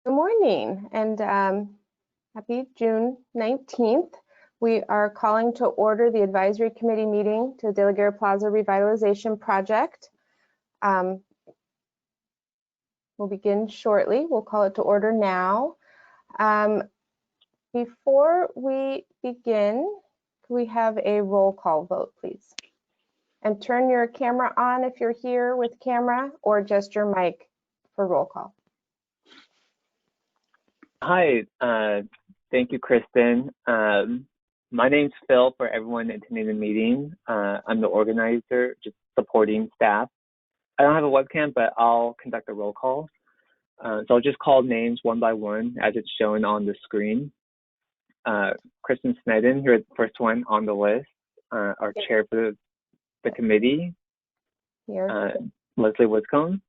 Good morning and happy June 19th. We are calling to order the advisory committee meeting to the Guerra Plaza Revitalization Project. We'll begin shortly. We'll call it to order now. Before we begin, can we have a roll call vote, please? And turn your camera on if you're here with camera, or just your mic for roll call. Hi, thank you, Kristen. My name's Phil for everyone attending the meeting. I'm the organizer, just supporting staff. I don't have a webcam, but I'll conduct a roll call. So I'll just call names one by one as it's shown on the screen. Kristen Snedden, you're the first one on the list, our chair for the committee. Here. Leslie Wiscombe.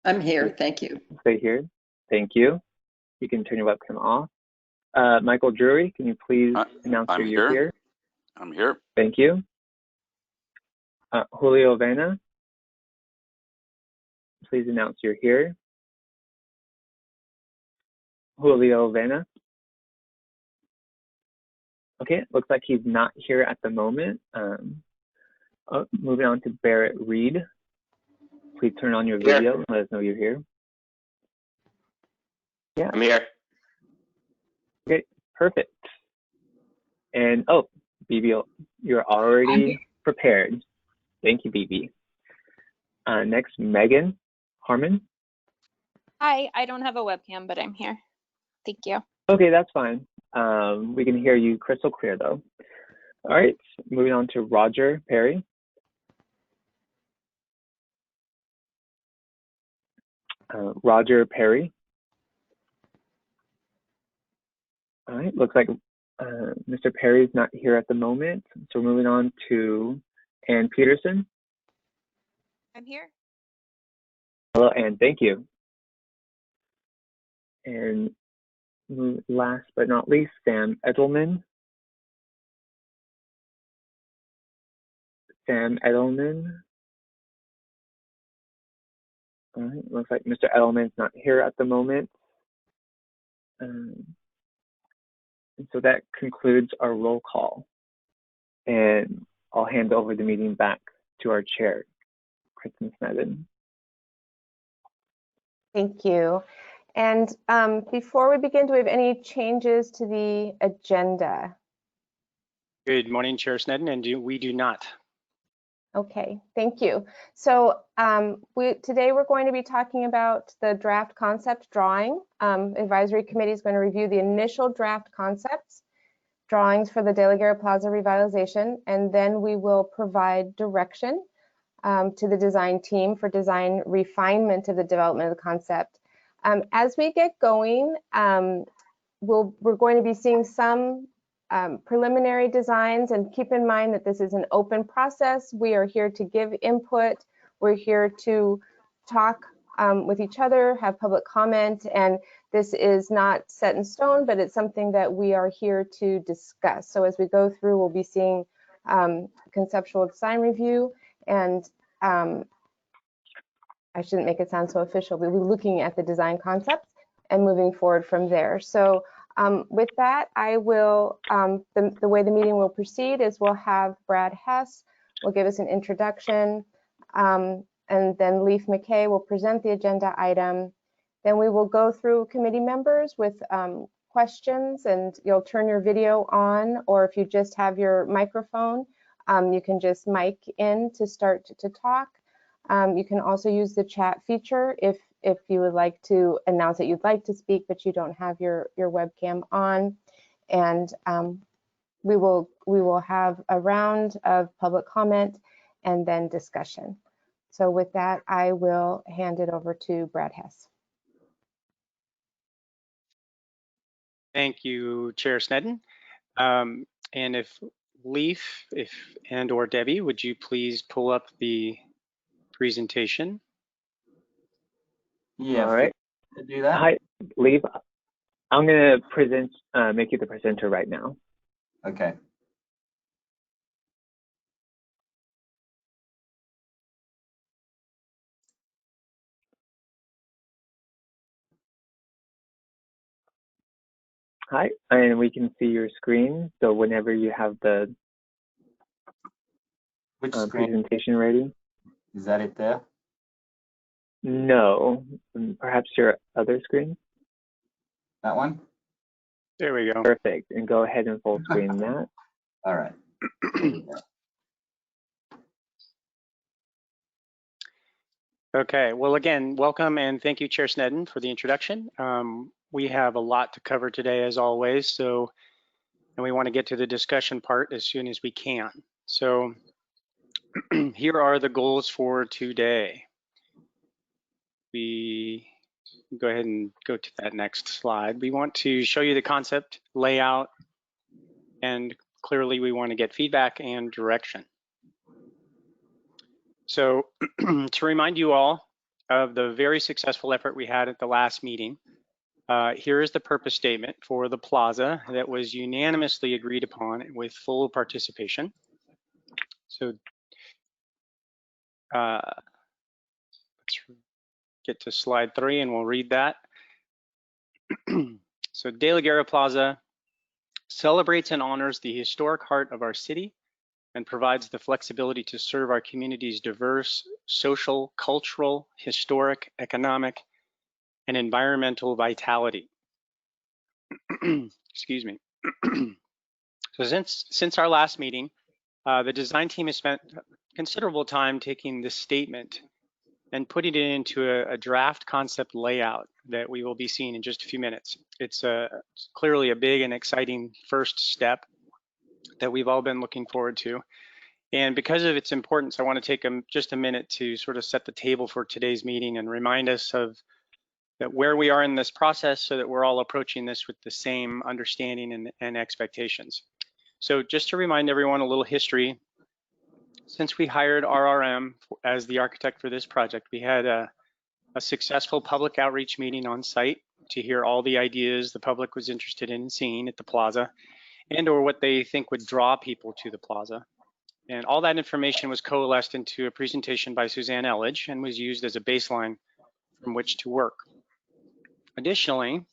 I'm here, thank you. Stay here, thank you. You can turn your webcam off. Michael Drury, can you please announce you're here? I'm here. Thank you. Julio Vena, please announce you're here. Julio Vena. Okay, looks like he's not here at the moment. Moving on to Barrett Reed. Please turn on your video and let us know you're here. Yeah. I'm here. Okay, perfect. And oh, Bibi, you're already prepared. Thank you, Bibi. Next, Megan Harmon. Hi, I don't have a webcam, but I'm here. Thank you. Okay, that's fine. We can hear you crystal clear though. All right, moving on to Roger Perry. Roger Perry. All right, looks like Mr. Perry's not here at the moment. So we're moving on to Ann Peterson. I'm here. Hello, Ann, thank you. And last but not least, Sam Edelman. Sam Edelman. All right, looks like Mr. Edelman's not here at the moment. And so that concludes our roll call. And I'll hand over the meeting back to our chair, Kristen Snedden. Thank you. And before we begin, do we have any changes to the agenda? Good morning, Chair Snedden, and we do not. Okay, thank you. So today we're going to be talking about the draft concept drawing. Advisory committee is going to review the initial draft concepts, drawings for the De La Guerra Plaza revitalization, and then we will provide direction to the design team for design refinement of the development of the concept. As we get going, we're going to be seeing some preliminary designs, and keep in mind that this is an open process. We are here to give input. We're here to talk with each other, have public comment, and this is not set in stone, but it's something that we are here to discuss. So as we go through, we'll be seeing conceptual design review, and I shouldn't make it sound so official, but we'll be looking at the design concepts and moving forward from there. So with that, I will, the way the meeting will proceed is we'll have Brad Hess will give us an introduction, and then Leif McKay will present the agenda item. Then we will go through committee members with questions, and you'll turn your video on, or if you just have your microphone, you can just mic in to start to talk. You can also use the chat feature if you would like to announce that you'd like to speak, but you don't have your webcam on. And we will have a round of public comment and then discussion. So with that, I will hand it over to Brad Hess. Thank you, Chair Snedden. And if Leif, and or Debbie, would you please pull up the presentation? Yeah, all right. to do that. Hi, Leif. I'm gonna make you the presenter right now. Okay. Hi, and we can see your screen. So whenever you have the Which screen? presentation ready. Is that it there? No, perhaps your other screen. That one? There we go. Perfect. And go ahead and full screen that. All right. There we go. Okay, well, again, welcome and thank you, Chair Snedden, for the introduction. We have a lot to cover today, as always, and we want to get to the discussion part as soon as we can. So here are the goals for today. We go ahead and go to that next slide. We want to show you the concept, layout, and clearly we want to get feedback and direction. So to remind you all of the very successful effort we had at the last meeting, here is the purpose statement for the plaza that was unanimously agreed upon with full participation. So let's get to slide 3 and we'll read that. So De La Guerra Plaza celebrates and honors the historic heart of our city and provides the flexibility to serve our community's diverse social, cultural, historic, economic, and environmental vitality. Excuse me. So since our last meeting, the design team has spent considerable time taking this statement and putting it into a draft concept layout that we will be seeing in just a few minutes. It's clearly a big and exciting first step that we've all been looking forward to. And because of its importance, I want to take just a minute to sort of set the table for today's meeting and remind us of that where we are in this process so that we're all approaching this with the same understanding and expectations. So just to remind everyone a little history, since we hired RRM as the architect for this project, we had a successful public outreach meeting on site to hear all the ideas the public was interested in seeing at the plaza and or what they think would draw people to the plaza. And all that information was coalesced into a presentation by Suzanne Elledge and was used as a baseline from which to work. Additionally,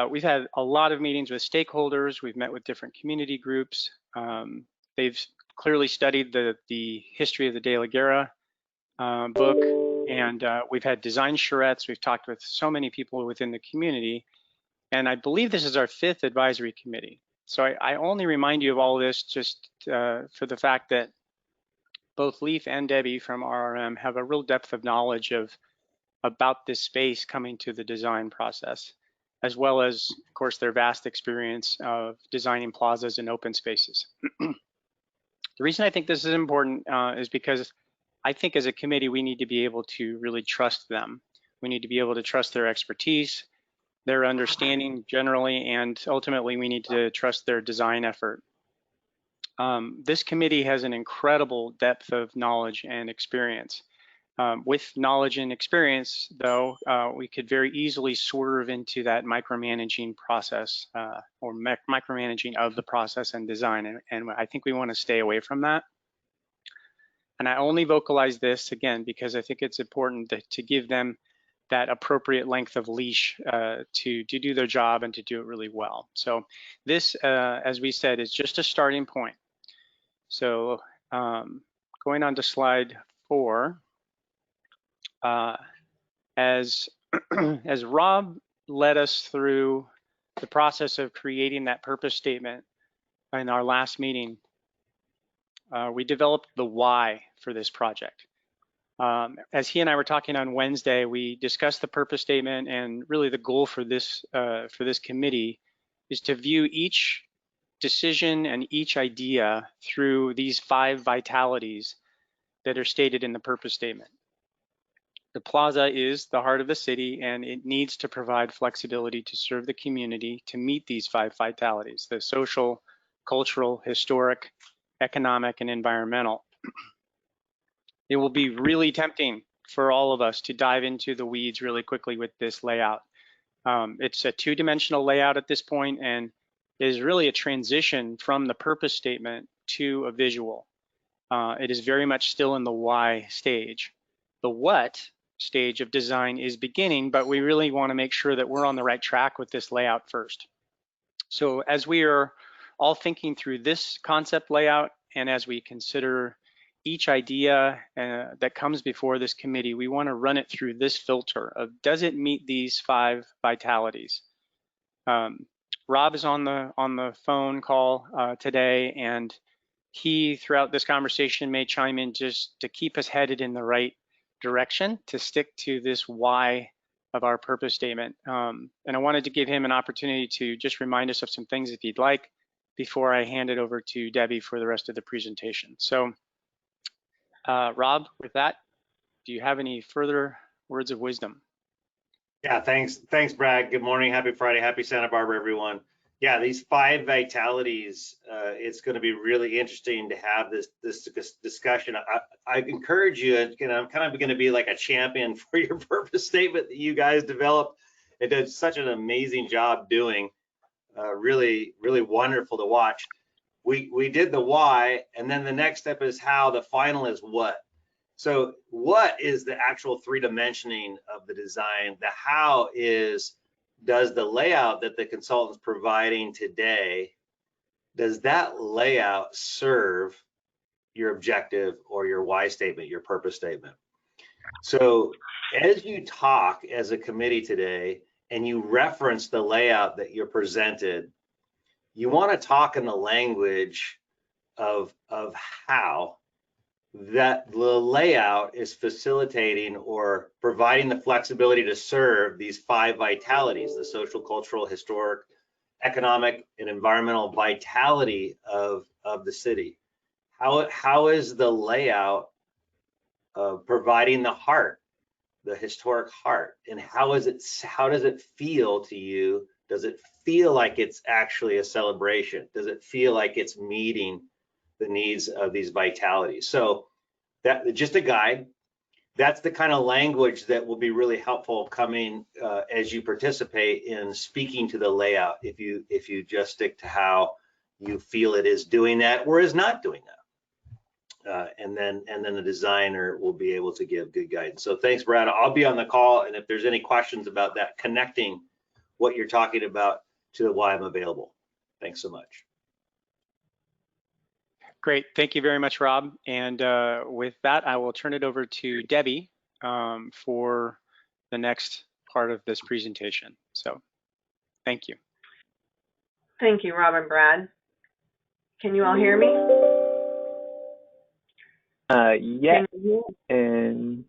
we've had a lot of meetings with stakeholders. We've met with different community groups. They've clearly studied the history of the De La Guerra book, and we've had design charrettes. We've talked with so many people within the community, and I believe this is our 5th advisory committee. So I only remind you of all this just for the fact that both Leif and Debbie from RRM have a real depth of knowledge about this space coming to the design process, as well as, of course, their vast experience of designing plazas and open spaces. The reason I think this is important is because I think as a committee, we need to be able to really trust them. We need to be able to trust their expertise, their understanding generally, and ultimately we need to trust their design effort. This committee has an incredible depth of knowledge and experience. With knowledge and experience, though, we could very easily swerve into that micromanaging process or micromanaging of the process and design, and I think we want to stay away from that. And I only vocalize this, again, because I think it's important to give them that appropriate length of leash to do their job and to do it really well. So this, as we said, is just a starting point. So going on to slide 4, as Rob led us through the process of creating that purpose statement in our last meeting, we developed the why for this project. As he and I were talking on Wednesday, we discussed the purpose statement, and really the goal for this committee is to view each decision and each idea through these 5 vitalities that are stated in the purpose statement. The plaza is the heart of the city, and it needs to provide flexibility to serve the community to meet these 5 vitalities: the social, cultural, historic, economic, and environmental. It will be really tempting for all of us to dive into the weeds really quickly with this layout. It's a 2-dimensional layout at this point and is really a transition from the purpose statement to a visual. It is very much still in the why stage. The what stage of design is beginning, but we really want to make sure that we're on the right track with this layout first. So as we are all thinking through this concept layout, and as we consider each idea that comes before this committee, we want to run it through this filter of, does it meet these 5 vitalities? Rob is on the phone call today, and he, throughout this conversation, may chime in just to keep us headed in the right direction, to stick to this why of our purpose statement. And I wanted to give him an opportunity to just remind us of some things if he'd like, before I hand it over to Debbie for the rest of the presentation. So Rob, with that, do you have any further words of wisdom? Yeah, thanks, Brad. Good morning, happy Friday, happy Santa Barbara, everyone. Yeah, these 5 vitalities, it's going to be really interesting to have this discussion. I encourage you, and I'm kind of going to be like a champion for your purpose statement that you guys developed. It did such an amazing job doing. Really wonderful to watch. We did the why, and then the next step is how. The final is what. So what is the actual 3-dimensioning of the design? The how is, does the layout that the consultant's providing today, does that layout serve your objective or your why statement, your purpose statement? So as you talk as a committee today and you reference the layout that you're presented, you want to talk in the language of how that the layout is facilitating or providing the flexibility to serve these 5 vitalities: the social, cultural, historic, economic, and environmental vitality of the city. How is the layout providing the heart, the historic heart, and how does it feel to you? Does it feel like it's actually a celebration? Does it feel like it's meeting the needs of these vitalities? So that, just a guide, that's the kind of language that will be really helpful coming as you participate in speaking to the layout, if you just stick to how you feel it is doing that or is not doing that. And then the designer will be able to give good guidance. So thanks, Brad. I'll be on the call, and if there's any questions about that, connecting what you're talking about to the why, I'm available. Thanks so much. Great, thank you very much, Rob. And with that, I will turn it over to Debbie for the next part of this presentation. So thank you. Thank you, Rob and Brad. Can you all hear me? Yeah, and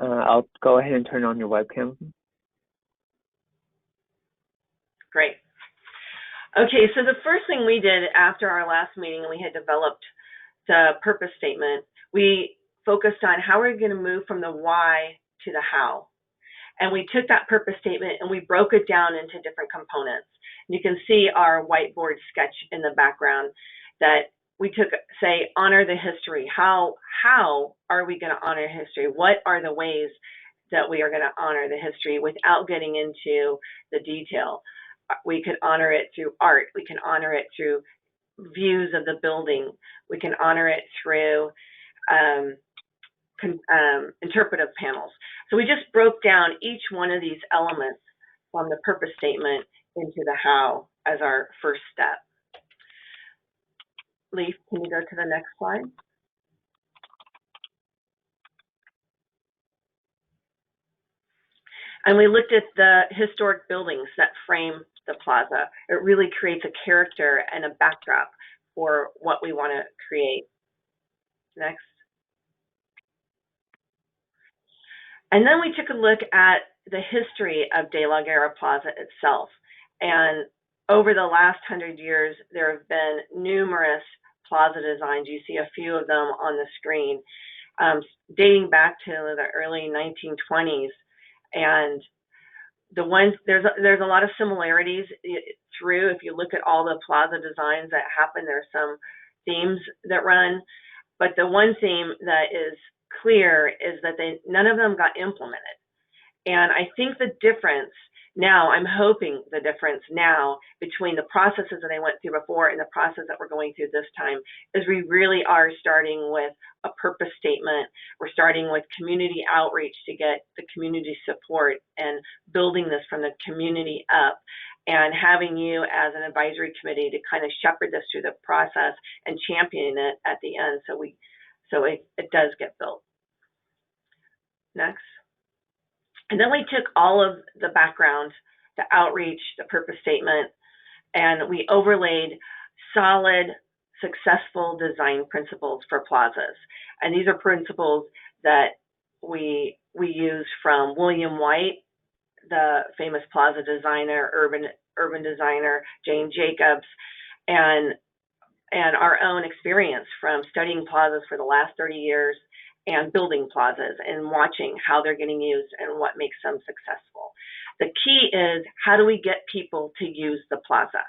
I'll go ahead and turn on your webcam. Great. Okay, so the first thing we did after our last meeting, and we had developed the purpose statement, we focused on how we're going to move from the why to the how. And we took that purpose statement and we broke it down into different components. And you can see our whiteboard sketch in the background that we took, say, honor the history. How are we going to honor history? What are the ways that we are going to honor the history without getting into the detail? We could honor it through art. We can honor it through views of the building. We can honor it through interpretive panels. So we just broke down each one of these elements from the purpose statement into the how as our first step. Leif, can you go to the next slide? And we looked at the historic buildings that frame the plaza. It really creates a character and a backdrop for what we want to create. Next. And then we took a look at the history of De la Guerra Plaza itself. And over the last 100 years, there have been numerous plaza designs. You see a few of them on the screen, dating back to the early 1920s. And the ones, there's a lot of similarities through. If you look at all the plaza designs that happen, there's some themes that run. But the one theme that is clear is that none of them got implemented. And I think the difference now, I'm hoping the difference now between the processes that I went through before and the process that we're going through this time is we really are starting with a purpose statement. We're starting with community outreach to get the community support and building this from the community up. and having you as an advisory committee to kind of shepherd this through the process and champion it at the end so it does get built. Next. And then we took all of the background, the outreach, the purpose statement, and we overlaid solid, successful design principles for plazas. And these are principles that we use from William White, the famous plaza designer, urban designer, Jane Jacobs, and our own experience from studying plazas for the last 30 years and building plazas and watching how they're getting used and what makes them successful. The key is, how do we get people to use the plaza?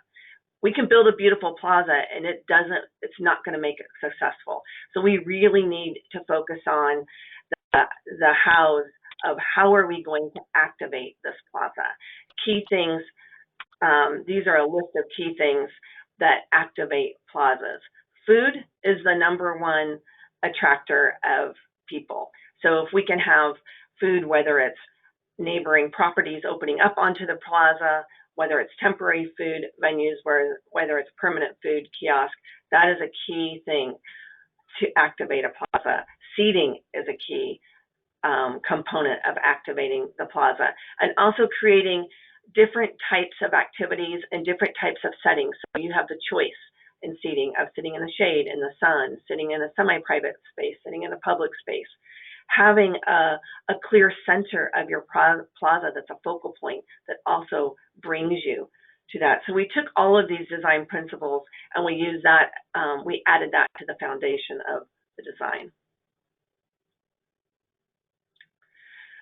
We can build a beautiful plaza and it's not going to make it successful. So we really need to focus on the hows of how are we going to activate this plaza. Key things, these are a list of key things that activate plazas. Food is the #1 attractor of people. So if we can have food, whether it's neighboring properties opening up onto the plaza, whether it's temporary food venues, whether it's permanent food kiosk, that is a key thing to activate a plaza. Seating is a key component of activating the plaza, and also creating different types of activities and different types of settings. So you have the choice in seating of sitting in the shade, in the sun, sitting in a semi-private space, sitting in a public space. Having a clear center of your plaza that's a focal point that also brings you to that. So we took all of these design principles and we used that, we added that to the foundation of the design.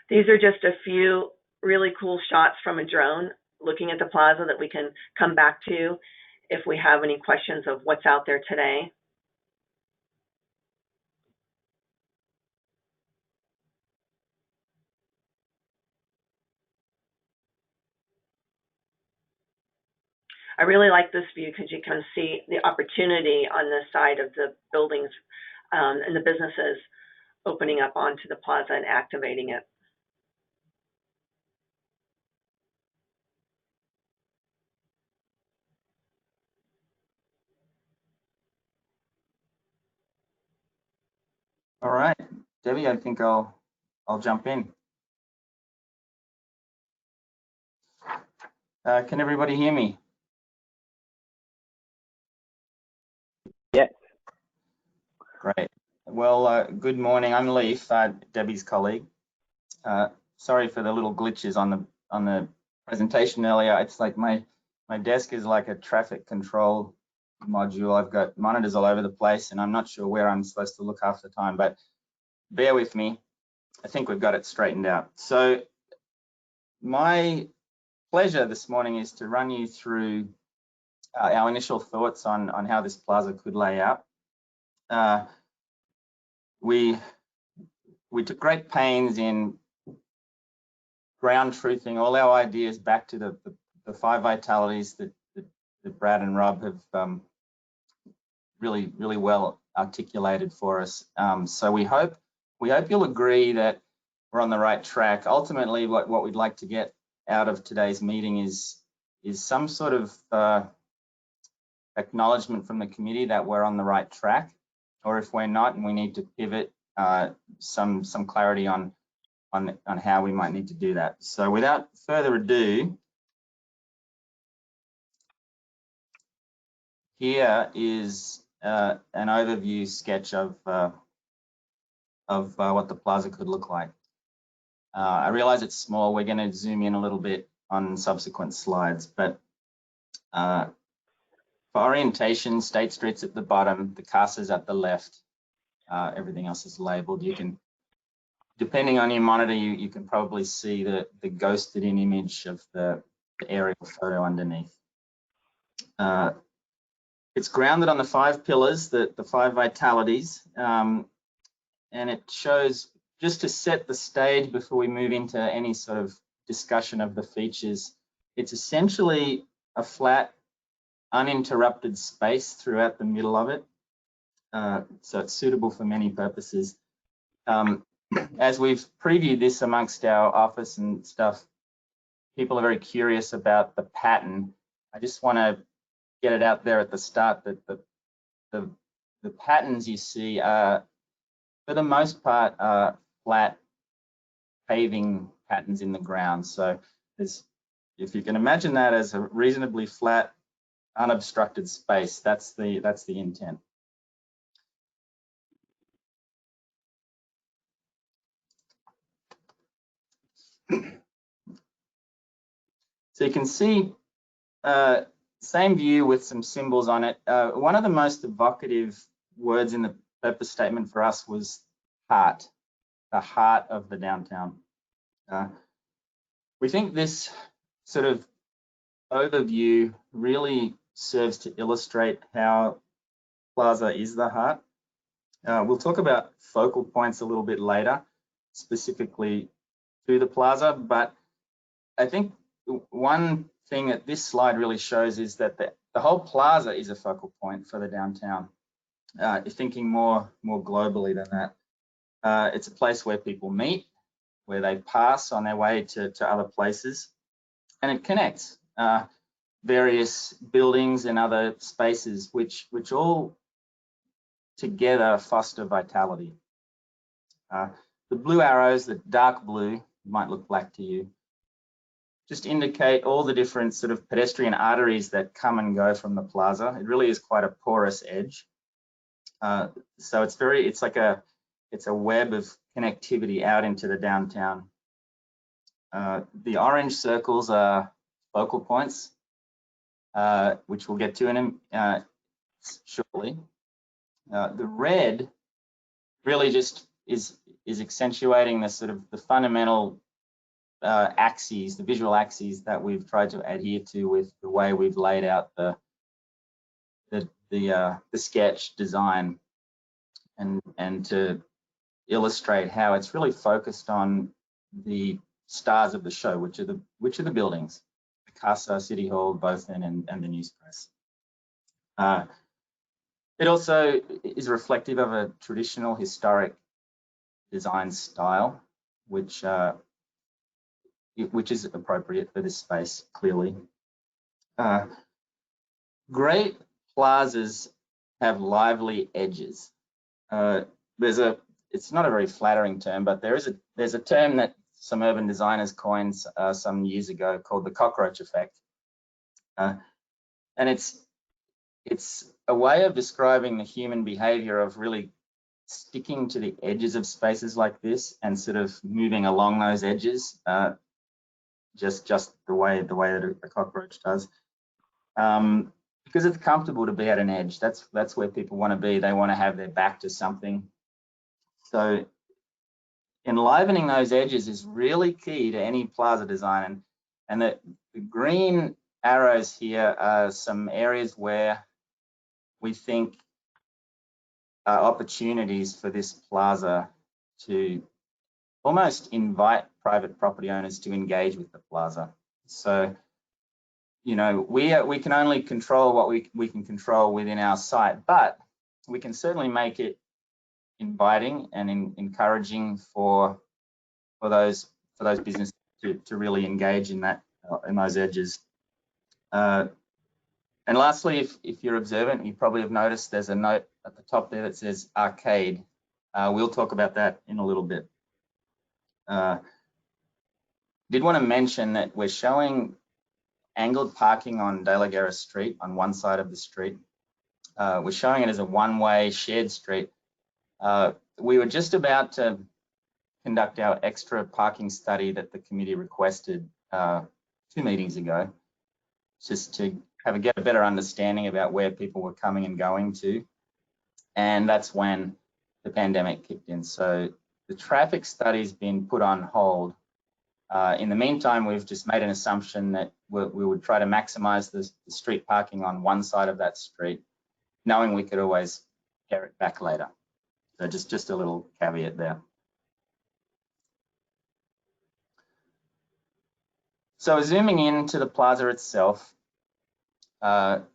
These are just a few really cool shots from a drone looking at the plaza that we can come back to if we have any questions of what's out there today. I really like this view because you can see the opportunity on this side of the buildings and the businesses opening up onto the plaza and activating it. All right, Debbie, I think I'll jump in. Can everybody hear me? Yes. Great. Well, good morning. I'm Leif, Debbie's colleague. Sorry for the little glitches on the presentation earlier. It's like my desk is like a traffic control module. I've got monitors all over the place, and I'm not sure where I'm supposed to look half the time. But bear with me. I think we've got it straightened out. So my pleasure this morning is to run you through our initial thoughts on how this plaza could lay out. We took great pains in ground truthing all our ideas back to the 5 vitalities that Brad and Rob have really well articulated for us. So we hope you'll agree that we're on the right track. Ultimately, what we'd like to get out of today's meeting is some sort of acknowledgement from the committee that we're on the right track, or if we're not and we need to pivot, some clarity on how we might need to do that. So without further ado, here is an overview sketch of what the plaza could look like. I realize it's small. We're going to zoom in a little bit on subsequent slides, but for orientation, State Street's at the bottom, the Casa's at the left, everything else is labeled. You can, depending on your monitor, you can probably see the ghosted in image of the aerial photo underneath. It's grounded on the 5 pillars, the 5 vitalities, and it shows, just to set the stage before we move into any sort of discussion of the features, it's essentially a flat, uninterrupted space throughout the middle of it. So it's suitable for many purposes. As we've previewed this amongst our office and stuff, people are very curious about the pattern, I just want to get it out there at the start that the patterns you see are, for the most part, are flat paving patterns in the ground. So if you can imagine that as a reasonably flat, unobstructed space, that's the intent. So you can see same view with some symbols on it. One of the most evocative words in the purpose statement for us was heart, the heart of the downtown. We think this sort of overview really serves to illustrate how Plaza is the heart. We'll talk about focal points a little bit later, specifically to the Plaza, but I think one thing that this slide really shows is that the whole Plaza is a focal point for the downtown. You're thinking more globally than that. It's a place where people meet, where they pass on their way to other places, and it connects various buildings and other spaces, which all together foster vitality. The blue arrows, the dark blue, might look black to you, just indicate all the different sort of pedestrian arteries that come and go from the Plaza. It really is quite a porous edge. So it's a web of connectivity out into the downtown. The orange circles are focal points, which we'll get to shortly. The red really just is accentuating the sort of the fundamental axes, the visual axes that we've tried to adhere to with the way we've laid out the sketch design, and to illustrate how it's really focused on the stars of the show, which are the buildings, the Casa, City Hall, Bothan, and the News Press. It also is reflective of a traditional historic design style, which is appropriate for this space, clearly. Great plazas have lively edges. It's not a very flattering term, but there's a term that some urban designers coined some years ago called the cockroach effect. And it's a way of describing the human behavior of really sticking to the edges of spaces like this and sort of moving along those edges, just the way that a cockroach does, because it's comfortable to be at an edge. That's where people want to be. They want to have their back to something. So enlivening those edges is really key to any plaza design, and the green arrows here are some areas where we think are opportunities for this plaza to almost invite private property owners to engage with the plaza. So, you know, we can only control what we can control within our site, but we can certainly make it inviting and encouraging for those businesses to really engage in those edges. And lastly, if you're observant, you probably have noticed there's a note at the top there that says arcade. We'll talk about that in a little bit. Did want to mention that we're showing angled parking on De La Guerra Street on one side of the street. We're showing it as a one-way shared street. We were just about to conduct our extra parking study that the committee requested 2 meetings ago, just to get a better understanding about where people were coming and going to. And that's when the pandemic kicked in. So the traffic study's been put on hold. In the meantime, we've just made an assumption that we would try to maximize the street parking on one side of that street, knowing we could always pare it back later. So just a little caveat there. So zooming into the plaza itself, the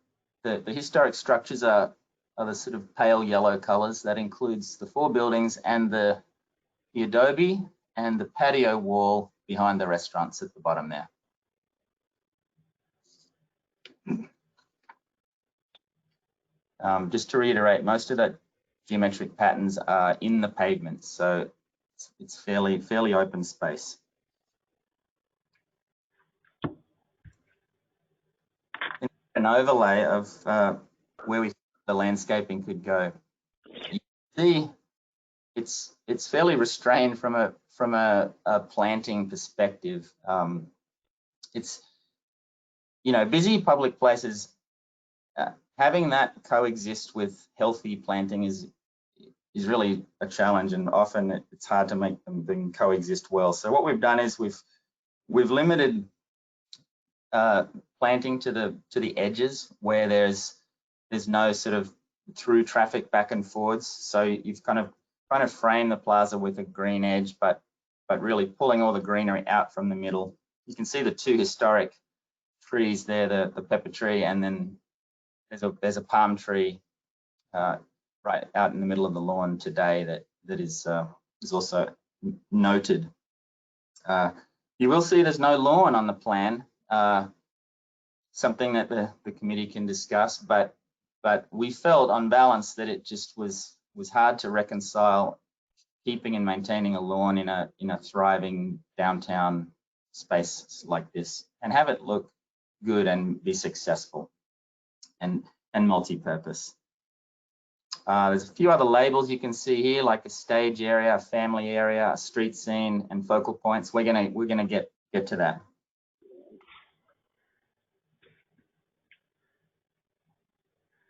historic structures are the sort of pale yellow colors. That includes the 4 buildings and the adobe and the patio wall behind the restaurants at the bottom there. Just to reiterate, most of the geometric patterns are in the pavement, so it's fairly open space. An overlay of where we think the landscaping could go. You see, it's fairly restrained from a planting perspective. It's, you know, busy public places, having that coexist with healthy planting is really a challenge, and often it's hard to make them coexist well. So what we've done is we've limited planting to the edges where there's no sort of through traffic back and forwards. So you've kind of framed the plaza with a green edge, but really pulling all the greenery out from the middle. You can see the two historic trees there, the pepper tree, and then there's a palm tree right out in the middle of the lawn today that is also noted. You will see there's no lawn on the plan, something that the committee can discuss, but we felt on balance that it just was hard to reconcile keeping and maintaining a lawn in a thriving downtown space like this and have it look good and be successful and multi-purpose. There's a few other labels you can see here, like a stage area, a family area, a street scene, and focal points. We're gonna get to that.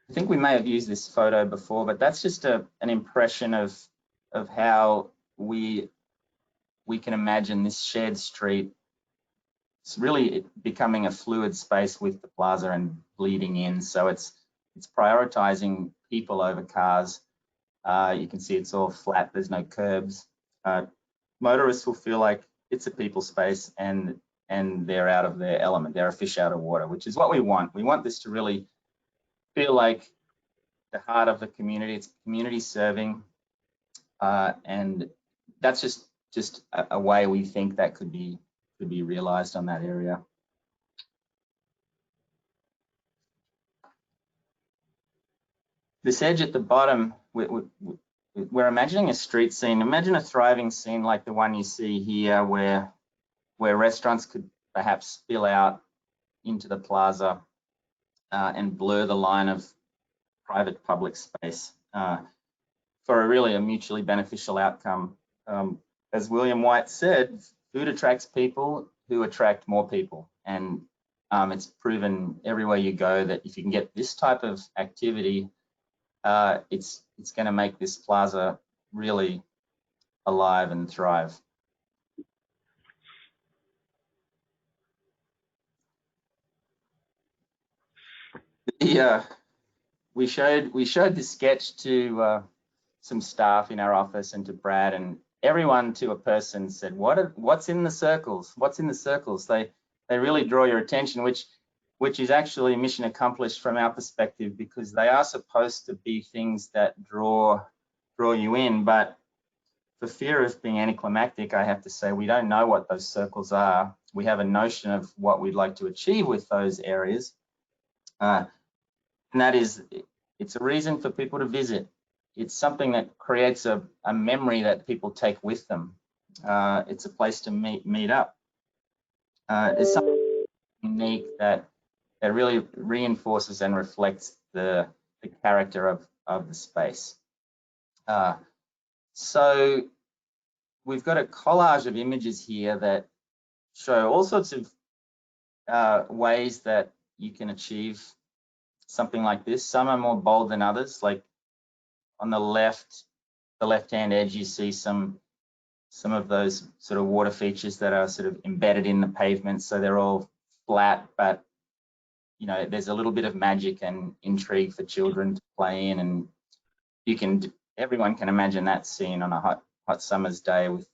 I think we may have used this photo before, but that's just an impression of how we can imagine this shared street. It's really becoming a fluid space with the plaza and bleeding in. So it's prioritizing people over cars. You can see it's all flat. There's no curbs. Motorists will feel like it's a people space and they're out of their element. They're a fish out of water, which is what we want. We want this to really feel like the heart of the community. It's community serving, and that's just a way we think that could be realized on that area. This edge at the bottom, we're imagining a street scene. Imagine a thriving scene like the one you see here, where restaurants could perhaps spill out into the plaza and blur the line of private public space for a mutually beneficial outcome. As William White said, food attracts people who attract more people, and it's proven everywhere you go that if you can get this type of activity, it's going to make this plaza really alive and thrive. Yeah, we showed this sketch to some staff in our office and to Brad, and everyone to a person said, "What's in the circles? What's in the circles?" They really draw your attention, which is actually mission accomplished from our perspective, because they are supposed to be things that draw you in. But for fear of being anticlimactic, I have to say we don't know what those circles are. We have a notion of what we'd like to achieve with those areas, and that is, it's a reason for people to visit. It's something that creates a memory that people take with them. It's a place to meet up. It's something unique that really reinforces and reflects the character of the space. So we've got a collage of images here that show all sorts of ways that you can achieve something like this. Some are more bold than others. Like on the left-hand edge, you see some of those sort of water features that are sort of embedded in the pavement. So they're all flat, but you know, there's a little bit of magic and intrigue for children to play in, and everyone can imagine that scene on a hot summer's day with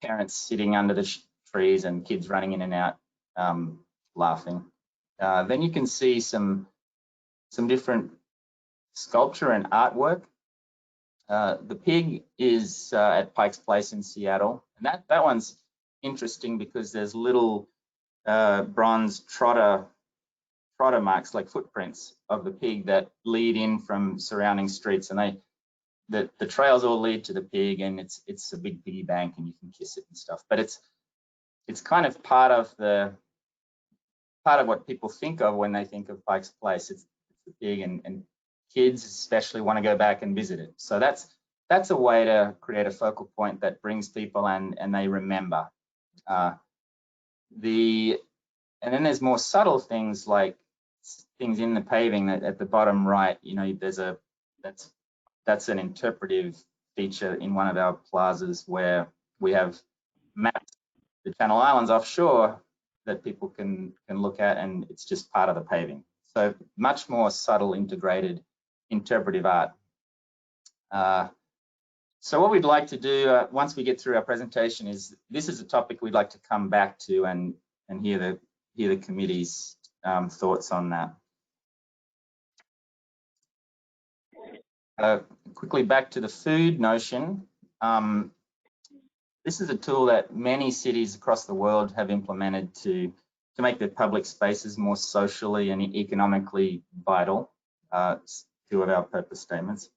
parents sitting under the trees and kids running in and out laughing. Then you can see some different sculpture and artwork. The pig is at Pike's Place in Seattle, and that one's interesting because there's little bronze trotter trotter marks, like footprints of the pig that lead in from surrounding streets, and the trails all lead to the pig, and it's a big piggy bank, and you can kiss it and stuff. But it's kind of part of what people think of when they think of Pike's Place. It's the pig, and kids especially want to go back and visit it. So that's a way to create a focal point that brings people and they remember. And then there's more subtle things, like things in the paving at the bottom right. You know, that's an interpretive feature in one of our plazas where we have mapped the Channel Islands offshore that people can look at, and it's just part of the paving. So much more subtle, integrated, interpretive art. So what we'd like to do once we get through our presentation is, this is a topic we'd like to come back to and hear the committee's thoughts on that. Quickly back to the food notion. This is a tool that many cities across the world have implemented to make their public spaces more socially and economically vital. Two of our purpose statements.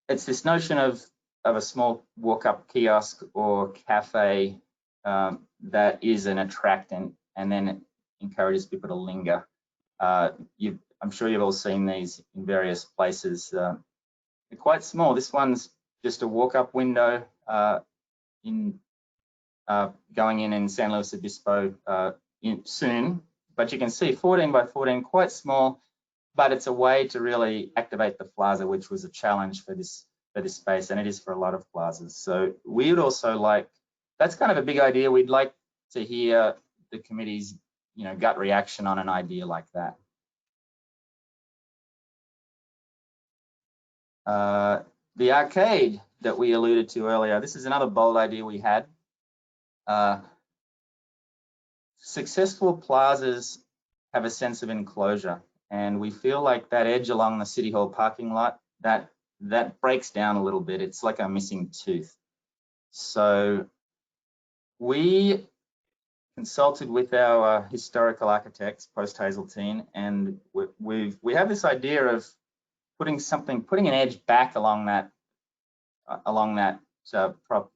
It's this notion of a small walk-up kiosk or cafe that is an attractant and then it encourages people to linger. I'm sure you've all seen these in various places. They're quite small. This one's just a walk-up window going in San Luis Obispo soon. But you can see 14 by 14, quite small, but it's a way to really activate the plaza, which was a challenge for this space, and it is for a lot of plazas. So we would also like, that's kind of a big idea. We'd like to hear the committee's gut reaction on an idea like that. The arcade that we alluded to earlier, this is another bold idea we had. Successful plazas have a sense of enclosure, and we feel like that edge along the City Hall parking lot, that breaks down a little bit. It's like a missing tooth. So we consulted with our historical architects post Hazeltine, and we have this idea of putting an edge back along that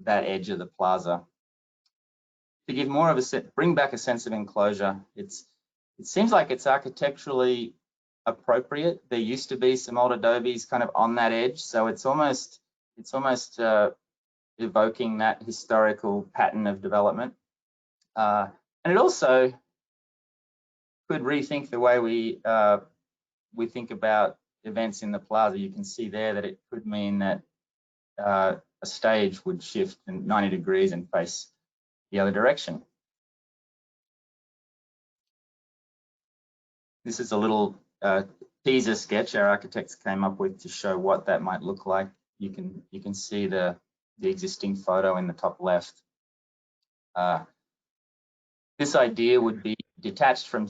edge of the plaza to give more of bring back a sense of enclosure. It seems like it's architecturally appropriate. There used to be some old adobes kind of on that edge, so it's almost evoking that historical pattern of development. And it also could rethink the way we think about events in the plaza. You can see there that it could mean that a stage would shift 90 degrees and face the other direction. This is a little teaser sketch our architects came up with to show what that might look like. You can see the existing photo in the top left. This idea would be detached from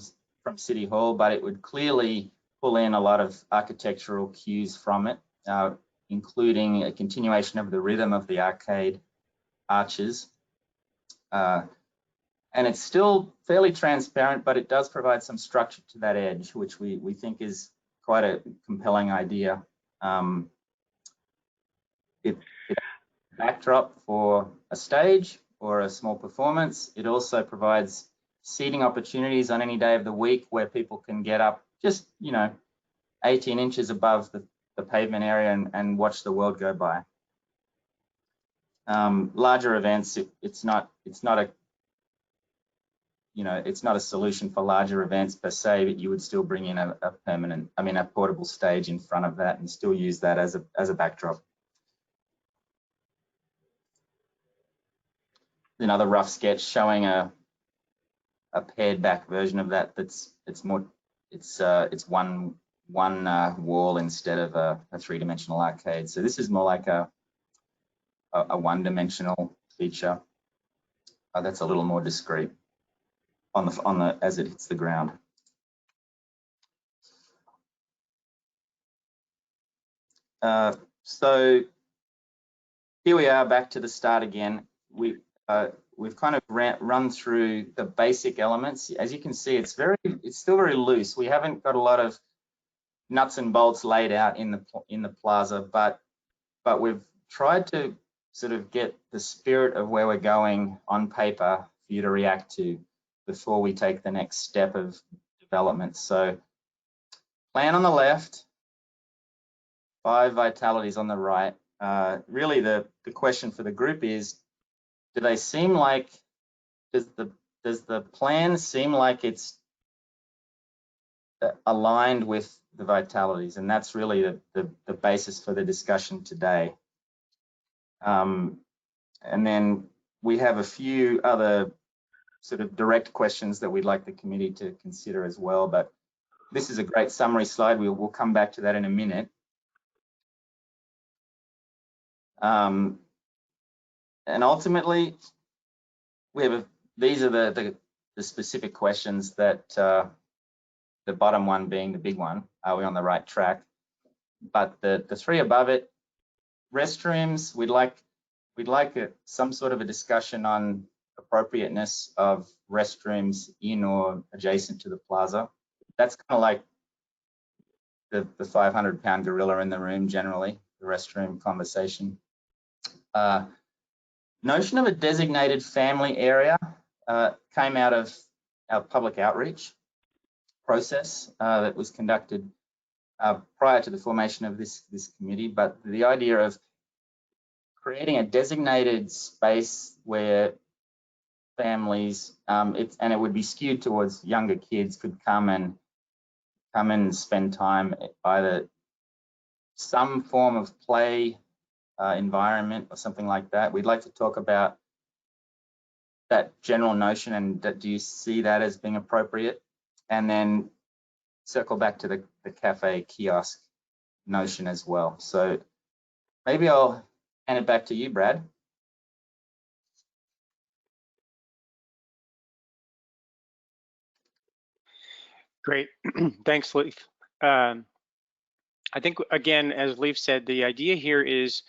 City Hall, but it would clearly pull in a lot of architectural cues from it, including a continuation of the rhythm of the arcade arches. And it's still fairly transparent, but it does provide some structure to that edge, which we think is quite a compelling idea. It's a backdrop for a stage or a small performance. It also provides seating opportunities on any day of the week where people can get up just 18 inches above the pavement area and watch the world go by. Larger events, it's not a solution for larger events per se, but you would still bring in a portable stage in front of that and still use that as a backdrop. Another rough sketch showing a pared back version of that. It's one wall instead of a three-dimensional arcade. So this is more like a one-dimensional feature. That's a little more discreet on the as it hits the ground. So here we are back to the start again. we've kind of run through the basic elements. As you can see, it's still very loose. We haven't got a lot of nuts and bolts laid out in the plaza, but we've tried to sort of get the spirit of where we're going on paper for you to react to before we take the next step of development. So plan on the left, 5 vitalities on the right. Really the question for the group is, do they seem like, does the plan seem like it's aligned with the vitalities? And that's really the basis for the discussion today. And then we have a few other sort of direct questions that we'd like the committee to consider as well, but this is a great summary slide. We'll come back to that in a minute. And ultimately, we have these are the specific questions that the bottom one being the big one. Are we on the right track? But the 3 above it, restrooms, we'd like some sort of a discussion on appropriateness of restrooms in or adjacent to the plaza. That's kind of like the 500-pound gorilla in the room generally, the restroom conversation. Notion of a designated family area came out of our public outreach process that was conducted prior to the formation of this committee, but the idea of creating a designated space where families, and it would be skewed towards younger kids, could come and spend time, either some form of play environment or something like that. We'd like to talk about that general notion, and do you see that as being appropriate? And then circle back to the cafe kiosk notion as well. So maybe I'll hand it back to you, Brad. Great, thanks, Leif. I think, again, as Leif said, the idea here is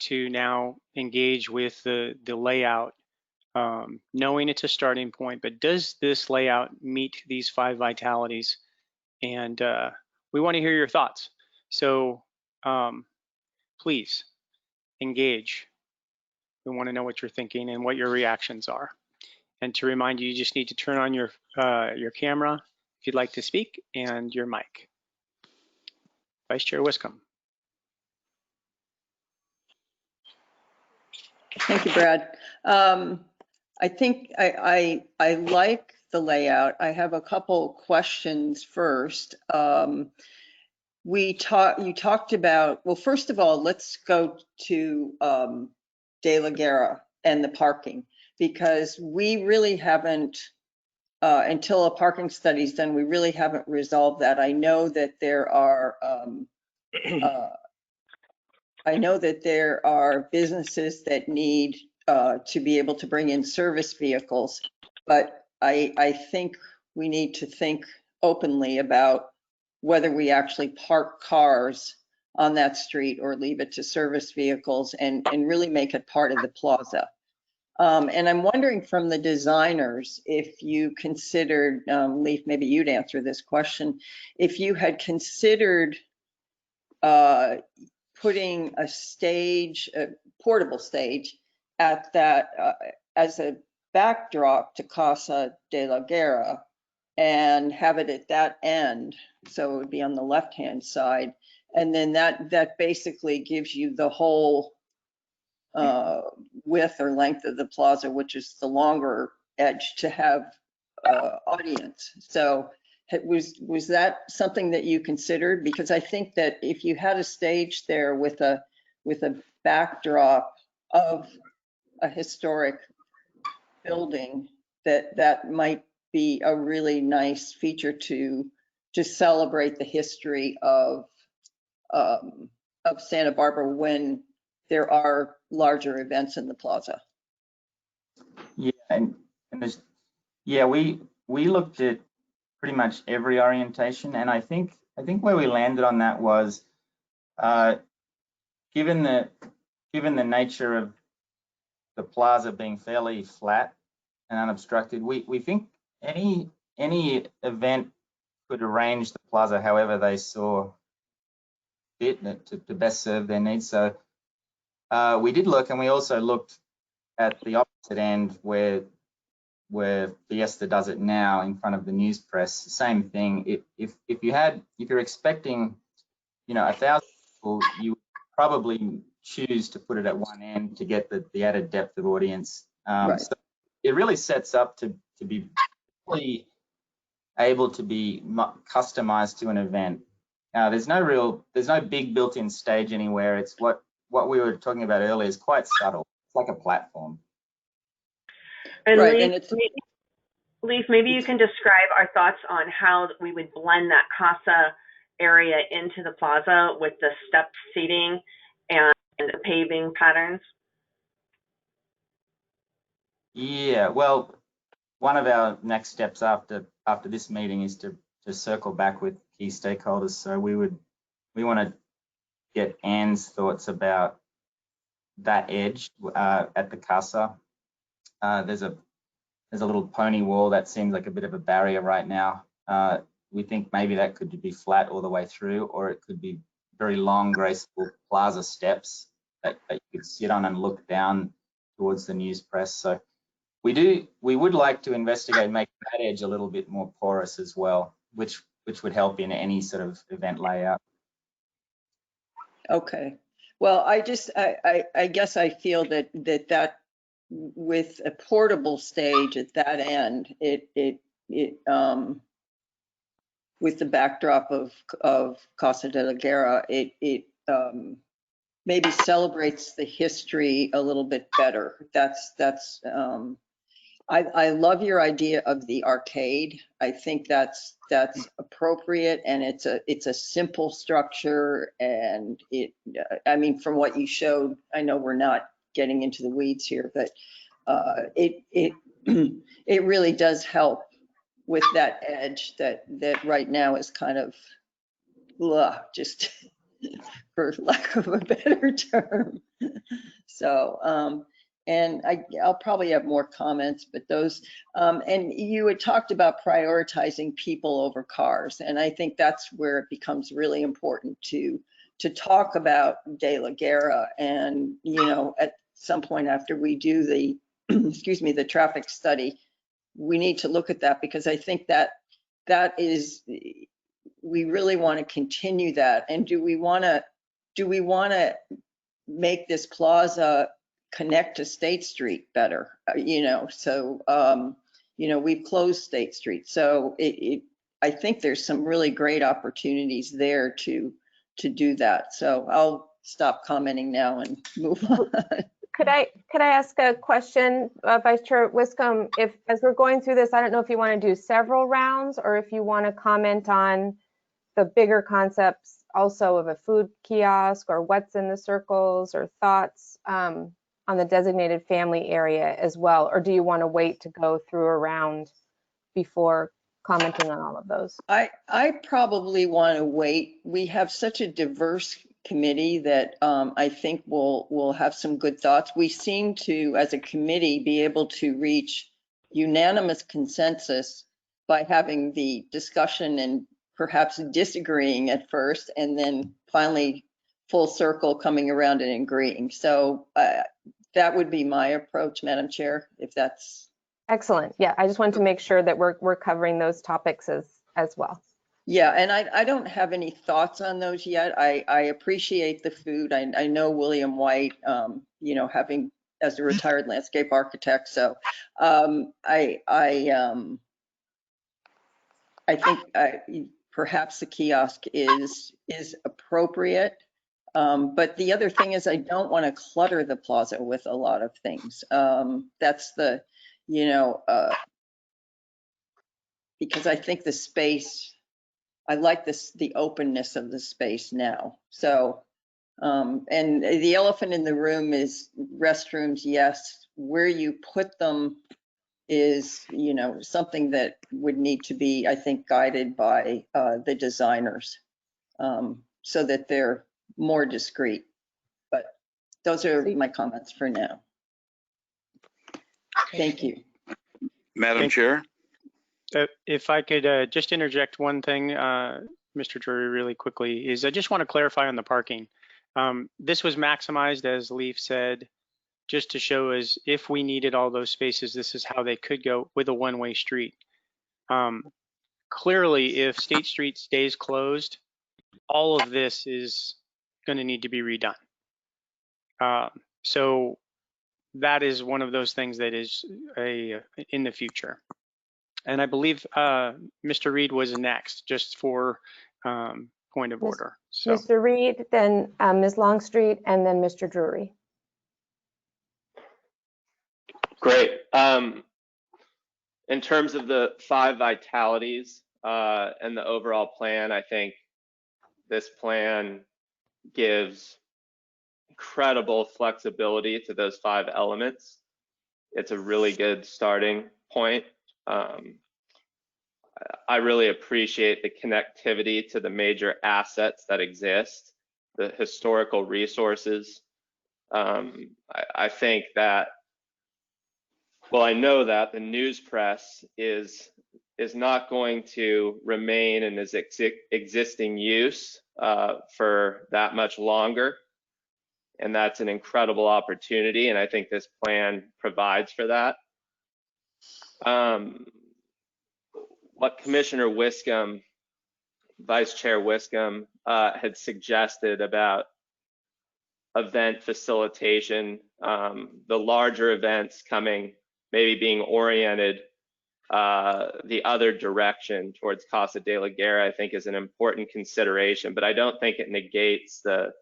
to now engage with the layout, knowing it's a starting point, but does this layout meet these 5 vitalities? And we want to hear your thoughts. So please engage. We want to know what you're thinking and what your reactions are. And to remind you, you just need to turn on your camera if you'd like to speak, and your mic. Vice Chair Wiscombe. Thank you, Brad. I think I like the layout. I have a couple questions first. You talked about, well, first of all, let's go to De La Guerra and the parking, because we really haven't, until a parking study's done, we really haven't resolved that. I know that there are businesses that need to be able to bring in service vehicles, but I think we need to think openly about whether we actually park cars on that street or leave it to service vehicles and really make it part of the plaza. And I'm wondering from the designers, if you considered, Leif, maybe you'd answer this question, if you had considered putting a stage, a portable stage at that as a backdrop to Casa de la Guerra, and have it at that end, so it would be on the left-hand side, and then that basically gives you the whole width or length of the plaza, which is the longer edge, to have audience. So was that something that you considered? Because I think that if you had a stage there with a backdrop of a historic building, that might be a really nice feature to celebrate the history of Santa Barbara when there are larger events in the plaza. Yeah, and there's, yeah, we looked at pretty much every orientation, and I think where we landed on that was, given the nature of the plaza being fairly flat and unobstructed. We think any event could arrange the plaza however they saw fit to best serve their needs. So we did look, and we also looked at the opposite end where Fiesta does it now in front of the news press. Same thing. If you're expecting, 1,000 people, you probably choose to put it at one end to get the added depth of audience. Right. So it really sets up to be fully able to be customized to an event. There's no big built-in stage anywhere. It's what we were talking about earlier is quite subtle. It's like a platform. And Right, Leaf, and it's maybe you can describe our thoughts on how we would blend that casa area into the plaza with the stepped seating and the paving patterns. Yeah, well, one of our next steps after this meeting is to circle back with key stakeholders. So we want to get Anne's thoughts about that edge at the casa. There's a little pony wall that seems like a bit of a barrier right now. We think maybe that could be flat all the way through, or it could be very long, graceful plaza steps that you could sit on and look down towards the news press. So we would like to investigate making that edge a little bit more porous as well, which would help in any sort of event layout. okay. Well, I guess I feel that with a portable stage at that end, it with the backdrop of Casa de la Guerra, it maybe celebrates the history a little bit better. I love your idea of the arcade. I think that's appropriate, and it's a simple structure, and I mean, from what you showed, I know we're not getting into the weeds here, but it really does help with that edge that right now is kind of just for lack of a better term. So and I'll probably have more comments, but those and you had talked about prioritizing people over cars, and I think that's where it becomes really important to talk about De La Guerra, and at some point after we do the excuse me, the traffic study, we need to look at that, because I think that is, we really want to continue that. And do we want to make this plaza connect to State Street better? So we've closed State Street, so I think there's some really great opportunities there to do that. So I'll stop commenting now and move on. Could I ask a question, Vice Chair Wiscombe? If, as we're going through this, I don't know if you want to do several rounds, or if you want to comment on the bigger concepts also of a food kiosk, or what's in the circles, or thoughts on the designated family area as well, or do you want to wait to go through a round before commenting on all of those? I probably want to wait. We have such a diverse committee that I think we'll have some good thoughts. We seem to, as a committee, be able to reach unanimous consensus by having the discussion and perhaps disagreeing at first, and then finally full circle coming around and agreeing. So that would be my approach, Madam Chair, if that's excellent. Yeah, I just wanted to make sure that we're covering those topics as well. Yeah, and I don't have any thoughts on those yet. I appreciate the food. I know William White, having as a retired landscape architect. So I think perhaps the kiosk is appropriate. But the other thing is, I don't want to clutter the plaza with a lot of things. That's the, because I think the space, I like the openness of the space now. So, and the elephant in the room is restrooms. Yes, where you put them is, something that would need to be, I think, guided by the designers, so that they're more discreet. But those are my comments for now. Thank you. Madam Thank- Chair, If I could just interject one thing, Mr. Drury, really quickly, is I just want to clarify on the parking. This was maximized, as Leaf said, just to show us if we needed all those spaces, this is how they could go with a one-way street. Clearly, if State Street stays closed, all of this is going to need to be redone. So that is one of those things that is in the future. And I believe Mr. Reed was next, just for point of order. So Mr. Reed, then Ms. Longstreet, and then Mr. Drury. Great. In terms of the 5 vitalities and the overall plan, I think this plan gives incredible flexibility to those 5 elements. It's a really good starting point. I really appreciate the connectivity to the major assets that exist, the historical resources. I think that, well, I know that the news press is not going to remain in its existing use for that much longer. And that's an incredible opportunity. And I think this plan provides for that. What Commissioner Wiscombe, Vice Chair Wiscombe, had suggested about event facilitation, the larger events coming, maybe being oriented the other direction towards Casa de la Guerra, I think is an important consideration, but I don't think it negates the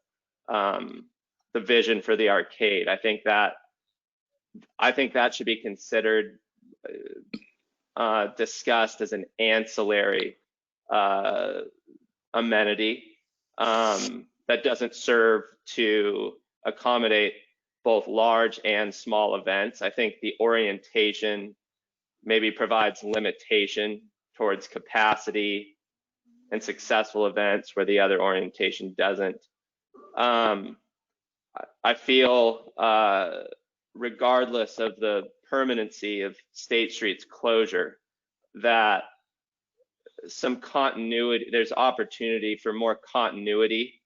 vision for the arcade. I think that should be considered, discussed as an ancillary amenity that doesn't serve to accommodate both large and small events. I think the orientation maybe provides limitation towards capacity and successful events where the other orientation doesn't. I feel regardless of the permanency of State Street's closure, that some continuity, there's opportunity for more continuity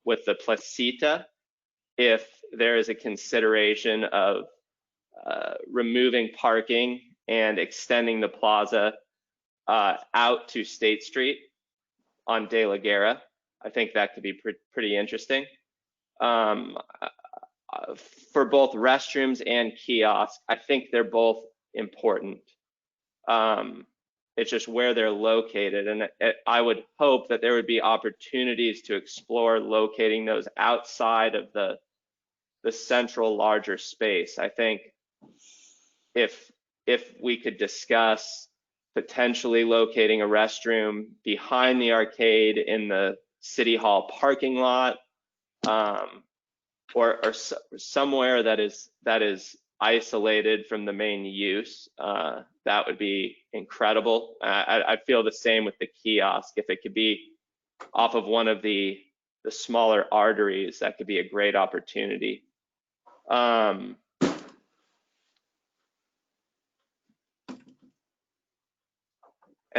with the Placita if there is a consideration of removing parking and extending the plaza out to State Street on De la Guerra. I think that could be pretty interesting. For both restrooms and kiosks, I think they're both important. It's just where they're located, and I would hope that there would be opportunities to explore locating those outside of the central larger space. I think if we could discuss potentially locating a restroom behind the arcade in the City Hall parking lot, or somewhere that is isolated from the main use, that would be incredible. I feel the same with the kiosk. If it could be off of one of the smaller arteries, that could be a great opportunity. And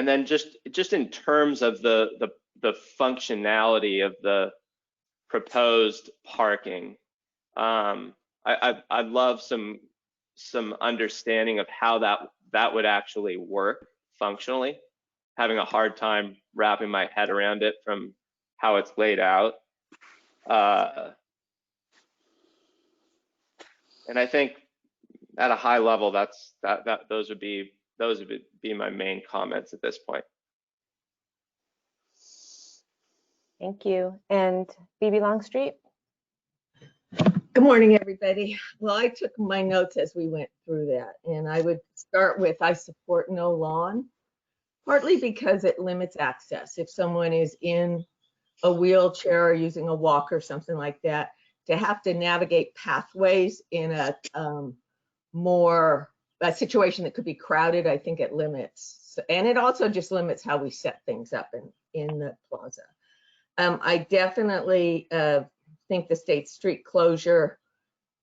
then just in terms of the functionality of the proposed parking, I'd love some understanding of how that would actually work functionally. Having a hard time wrapping my head around it from how it's laid out. And I think at a high level, those would be my main comments at this point. Thank you. And Phoebe Longstreet? Good morning, everybody. Well, I took my notes as we went through that, and I would start with I support no lawn, partly because it limits access. If someone is in a wheelchair or using a walker or something like that, to have to navigate pathways in a situation that could be crowded, I think it limits. And it also just limits how we set things up in the plaza. I definitely think the State Street closure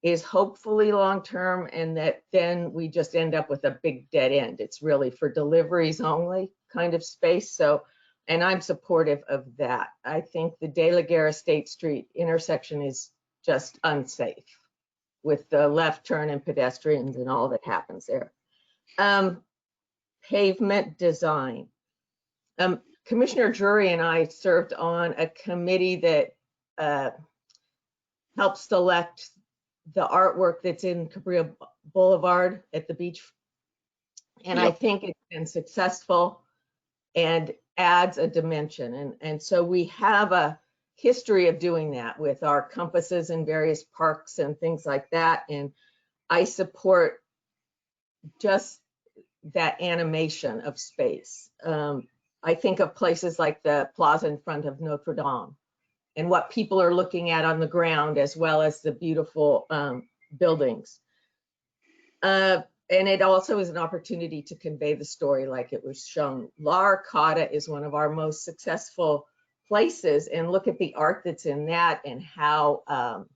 is hopefully long-term, and that then we just end up with a big dead end. It's really for deliveries only kind of space. So, and I'm supportive of that. I think the De La Guerra State Street intersection is just unsafe with the left turn and pedestrians and all that happens there. Pavement design. Commissioner Drury and I served on a committee that helped select the artwork that's in Cabrillo Boulevard at the beach. And I think it's been successful and adds a dimension. And so we have a history of doing that with our compasses in various parks and things like that. And I support just that animation of space. I think of places like the plaza in front of Notre Dame and what people are looking at on the ground, as well as the beautiful buildings. And it also is an opportunity to convey the story like it was shown. La Arcada is one of our most successful places, and look at the art that's in that and how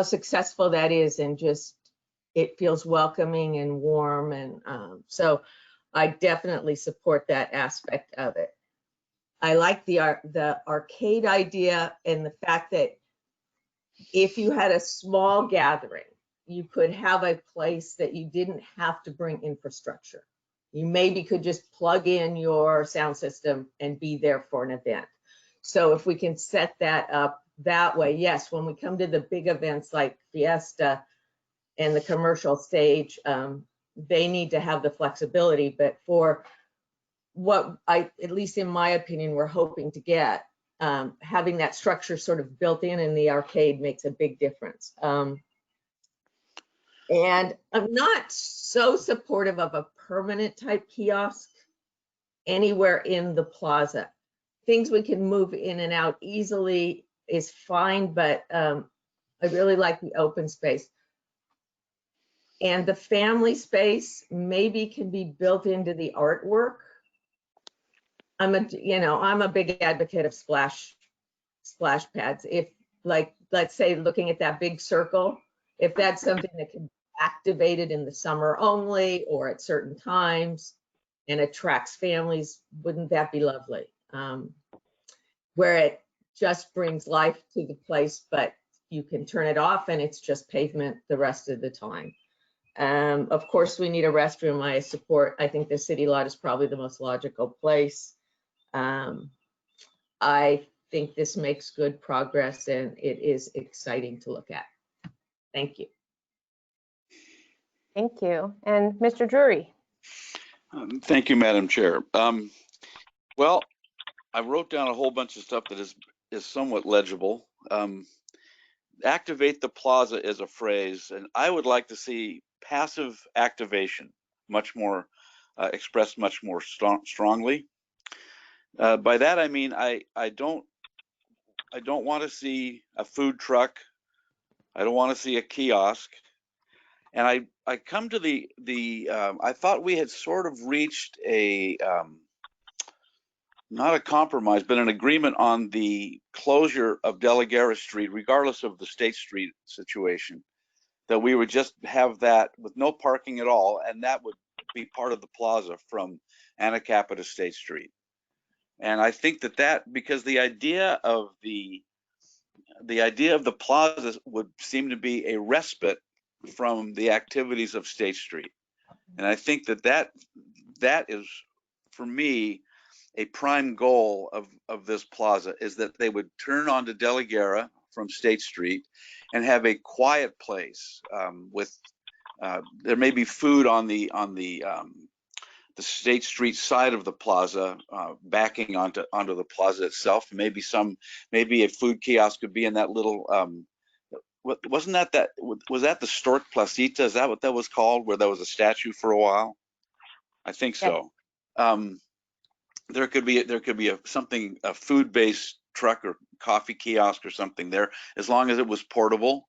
successful that is, and just it feels welcoming and warm. And so I definitely support that aspect of it. I like the arcade idea, and the fact that if you had a small gathering, you could have a place that you didn't have to bring infrastructure. You maybe could just plug in your sound system and be there for an event. So if we can set that up that way, yes, when we come to the big events like Fiesta and the commercial stage, they need to have the flexibility. But for what at least in my opinion, we're hoping to get, having that structure sort of built in the arcade makes a big difference. And I'm not so supportive of a permanent type kiosk anywhere in the plaza. Things we can move in and out easily is fine, but I really like the open space. And the family space maybe can be built into the artwork. I'm a big advocate of splash pads. If, like, let's say looking at that big circle, if that's something that can be activated in the summer only or at certain times and attracts families, wouldn't that be lovely? Where it just brings life to the place, but you can turn it off and it's just pavement the rest of the time. Of course, we need a restroom. I think the city lot is probably the most logical place. I think this makes good progress and it is exciting to look at. Thank you. Thank you. And Mr. Drury. Thank you, Madam Chair. Well, I wrote down a whole bunch of stuff that is somewhat legible. Activate the plaza is a phrase, and I would like to see passive activation much more expressed much more strongly. By that I mean I don't want to see a food truck. I don't want to see a kiosk. And I come to I thought we had sort of reached a not a compromise, but an agreement on the closure of De La Guerra Street, regardless of the State Street situation, that we would just have that with no parking at all, and that would be part of the plaza from Anacapa to State Street. And I think that because the idea of the plaza would seem to be a respite from the activities of State Street. And I think that is, for me, a prime goal of this plaza, is that they would turn onto De La Guerra from State Street and have a quiet place with there may be food on the State Street side of the plaza, backing onto the plaza itself. Maybe a food kiosk could be in that little was that the Stork Placita? Is that what that was called, where there was a statue for a while? I think so. There could be a food-based truck or coffee kiosk or something there, as long as it was portable.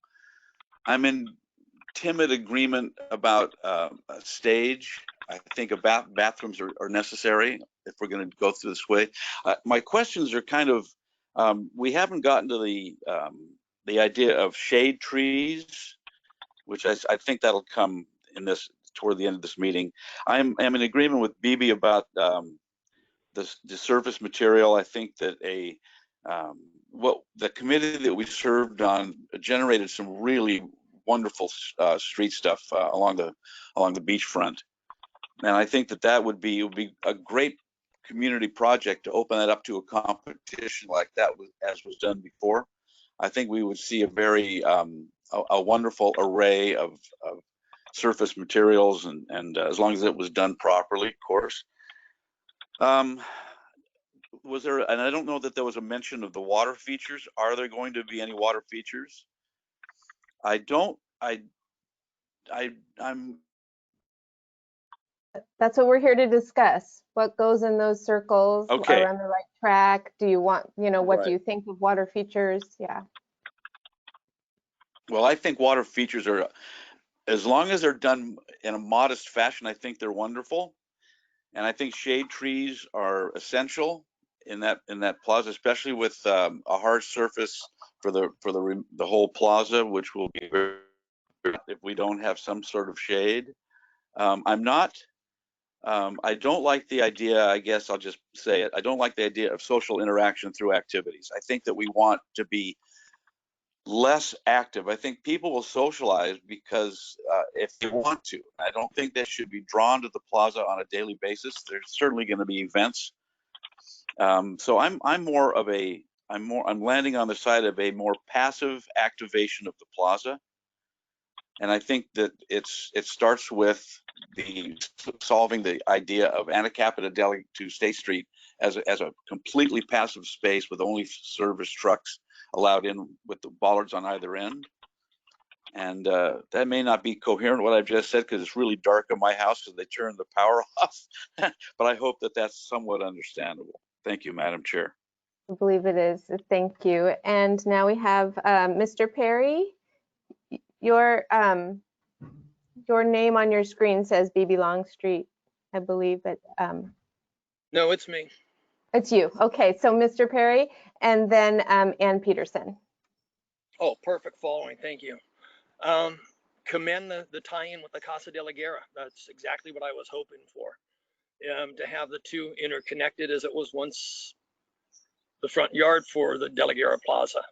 I'm in timid agreement about a stage. I think bathrooms are necessary if we're going to go through this way. My questions are kind of we haven't gotten to the idea of shade trees which I think that'll come in this toward the end of this meeting. I'm in agreement with Bibi about the surface material. I think that what the committee that we served on generated some really wonderful street stuff along the beachfront, and I think that would be a great community project to open that up to a competition like that, as was done before. I think we would see a very a wonderful array of surface materials, and as long as it was done properly, of course. Was there, and I don't know that there was a mention of the water features. Are there going to be any water features? That's what we're here to discuss. What goes in those circles? Okay. Are on the right track? Do you want, what Right. do you think of water features? Yeah. Well, I think water features are, as long as they're done in a modest fashion, I think they're wonderful. And I think shade trees are essential in that plaza, especially with a hard surface for the whole plaza, which will be very, if we don't have some sort of shade. I don't like the idea, I guess I'll just say it, I don't like the idea of social interaction through activities. I think that we want to be less active. I think people will socialize because if they want to. I don't think they should be drawn to the plaza on a daily basis. There's certainly going to be events. So I'm landing on the side of a more passive activation of the plaza. And I think that it starts with solving the idea of Anacapa to State Street as a completely passive space with only service trucks allowed in with the bollards on either end. And that may not be coherent what I've just said, because it's really dark in my house because they turned the power off. But I hope that that's somewhat understandable. Thank you, Madam Chair. I believe it is. Thank you. And now we have Mr. Perry. Your name on your screen says BB Longstreet, I believe, but No, it's me. it's you. Okay, so Mr. Perry, and then Ann Peterson. Oh, perfect following. Thank you. Commend the tie-in with the Casa de la Guerra. That's exactly what I was hoping for. To have the two interconnected as it was once the front yard for the De la Guerra Plaza.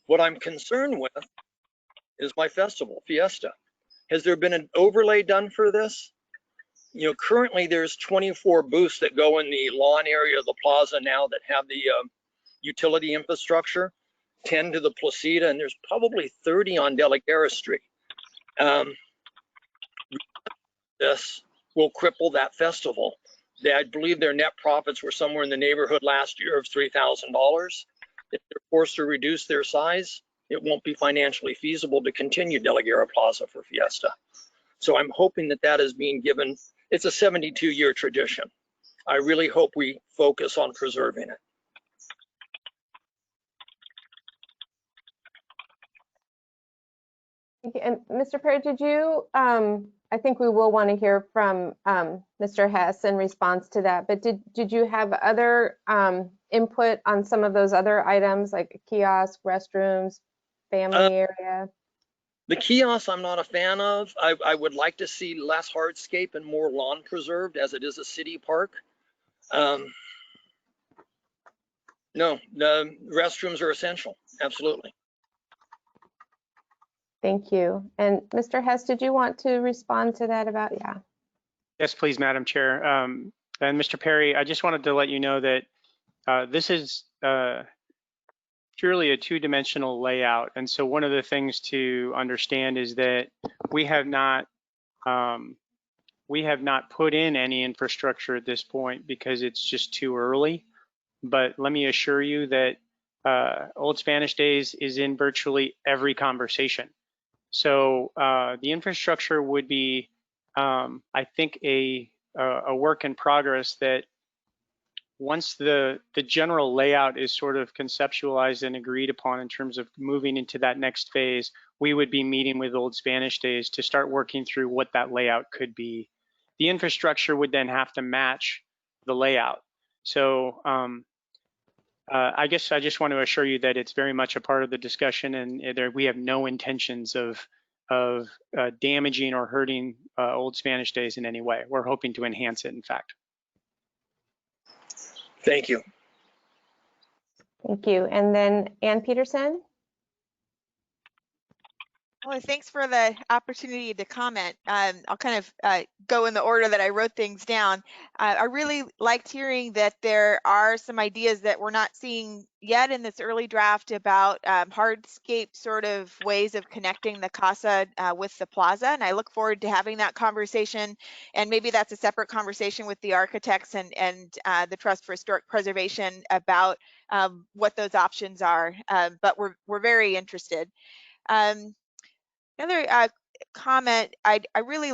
What I'm concerned with is my festival, Fiesta. Has there been an overlay done for this? Currently there's 24 booths that go in the lawn area of the plaza now that have the utility infrastructure, 10 to the Placida, and there's probably 30 on De la Guerra Street. This will cripple that festival. I believe their net profits were somewhere in the neighborhood last year of $3,000. If they're forced to reduce their size, it won't be financially feasible to continue De La Guerra Plaza for Fiesta. So I'm hoping that is being given. It's a 72-year tradition. I really hope we focus on preserving it. And Mr. Perry, did you, I think we will want to hear from Mr. Hess in response to that, but did you have other input on some of those other items like kiosk, restrooms, family area? The kiosks I'm not a fan of. I would like to see less hardscape and more lawn preserved, as it is a city park. No, the restrooms are essential, absolutely. Thank you. And Mr. Hess, did you want to respond to that about, yeah? Yes, please, Madam Chair. And Mr. Perry, I just wanted to let you know that this is purely a two-dimensional layout. And so one of the things to understand is that we have not put in any infrastructure at this point because it's just too early. But let me assure you that Old Spanish Days is in virtually every conversation. So the infrastructure would be, I think, a work in progress that once the general layout is sort of conceptualized and agreed upon in terms of moving into that next phase, we would be meeting with Old Spanish Days to start working through what that layout could be. The infrastructure would then have to match the layout. So I guess I just want to assure you that it's very much a part of the discussion, and we have no intentions of of damaging or hurting Old Spanish Days in any way. We're hoping to enhance it, in fact. Thank you. Thank you. And then Ann Peterson? Well, thanks for the opportunity to comment. I'll kind of go in the order that I wrote things down. I really liked hearing that there are some ideas that we're not seeing yet in this early draft about hardscape sort of ways of connecting the Casa with the Plaza. And I look forward to having that conversation. And maybe that's a separate conversation with the architects and the Trust for Historic Preservation about what those options are. But we're very interested. Another comment, I really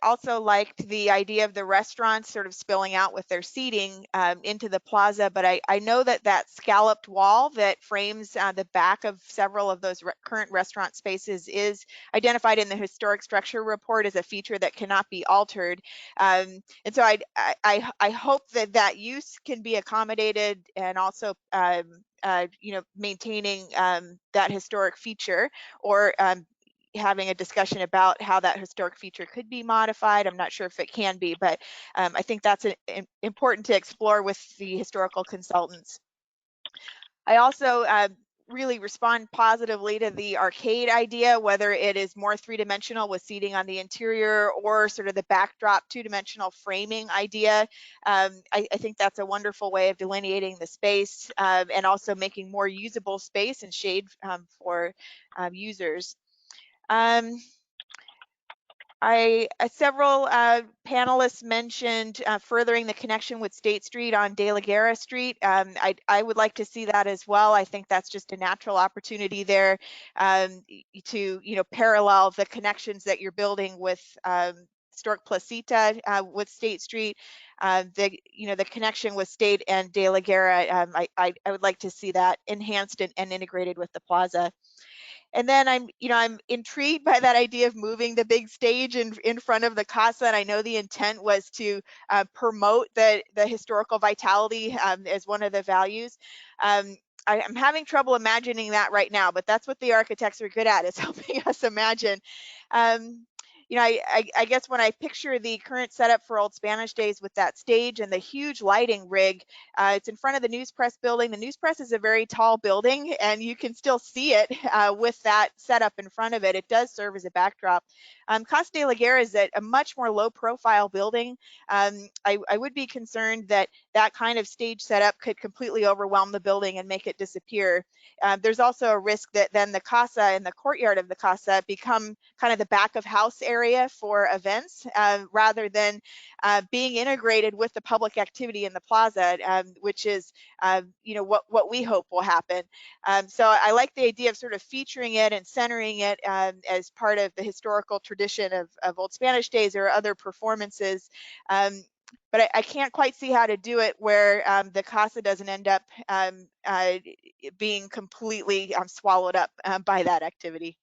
also liked the idea of the restaurants sort of spilling out with their seating into the plaza, but I know that that scalloped wall that frames the back of several of those current restaurant spaces is identified in the historic structure report as a feature that cannot be altered. And so I hope that that use can be accommodated, and also maintaining that historic feature, or having a discussion about how that historic feature could be modified. I'm not sure if it can be, but I think that's important to explore with the historical consultants. I also really respond positively to the arcade idea, whether it is more three-dimensional with seating on the interior, or sort of the backdrop two-dimensional framing idea. I think that's a wonderful way of delineating the space, and also making more usable space and shade for users. Several panelists mentioned furthering the connection with State Street on De La Guerra Street. I would like to see that as well. I think that's just a natural opportunity there to parallel the connections that you're building with Historic Placita with State Street. The connection with State and De La Guerra. I would like to see that enhanced and integrated with the plaza. And then I'm intrigued by that idea of moving the big stage in front of the Casa. And I know the intent was to promote the historical vitality as one of the values. I'm having trouble imagining that right now, but that's what the architects are good at, is helping us imagine. I guess when I picture the current setup for Old Spanish Days with that stage and the huge lighting rig, it's in front of the News Press building. The News Press is a very tall building, and you can still see it with that setup in front of it. It does serve as a backdrop. Casa de la Guerra is a much more low profile building. I would be concerned that that kind of stage setup could completely overwhelm the building and make it disappear. There's also a risk that then the Casa and the courtyard of the Casa become kind of the back of house area for events, rather than being integrated with the public activity in the plaza, which is what we hope will happen. So I like the idea of sort of featuring it and centering it as part of the historical tradition of Old Spanish Days or other performances. But I can't quite see how to do it where the Casa doesn't end up being completely swallowed up by that activity.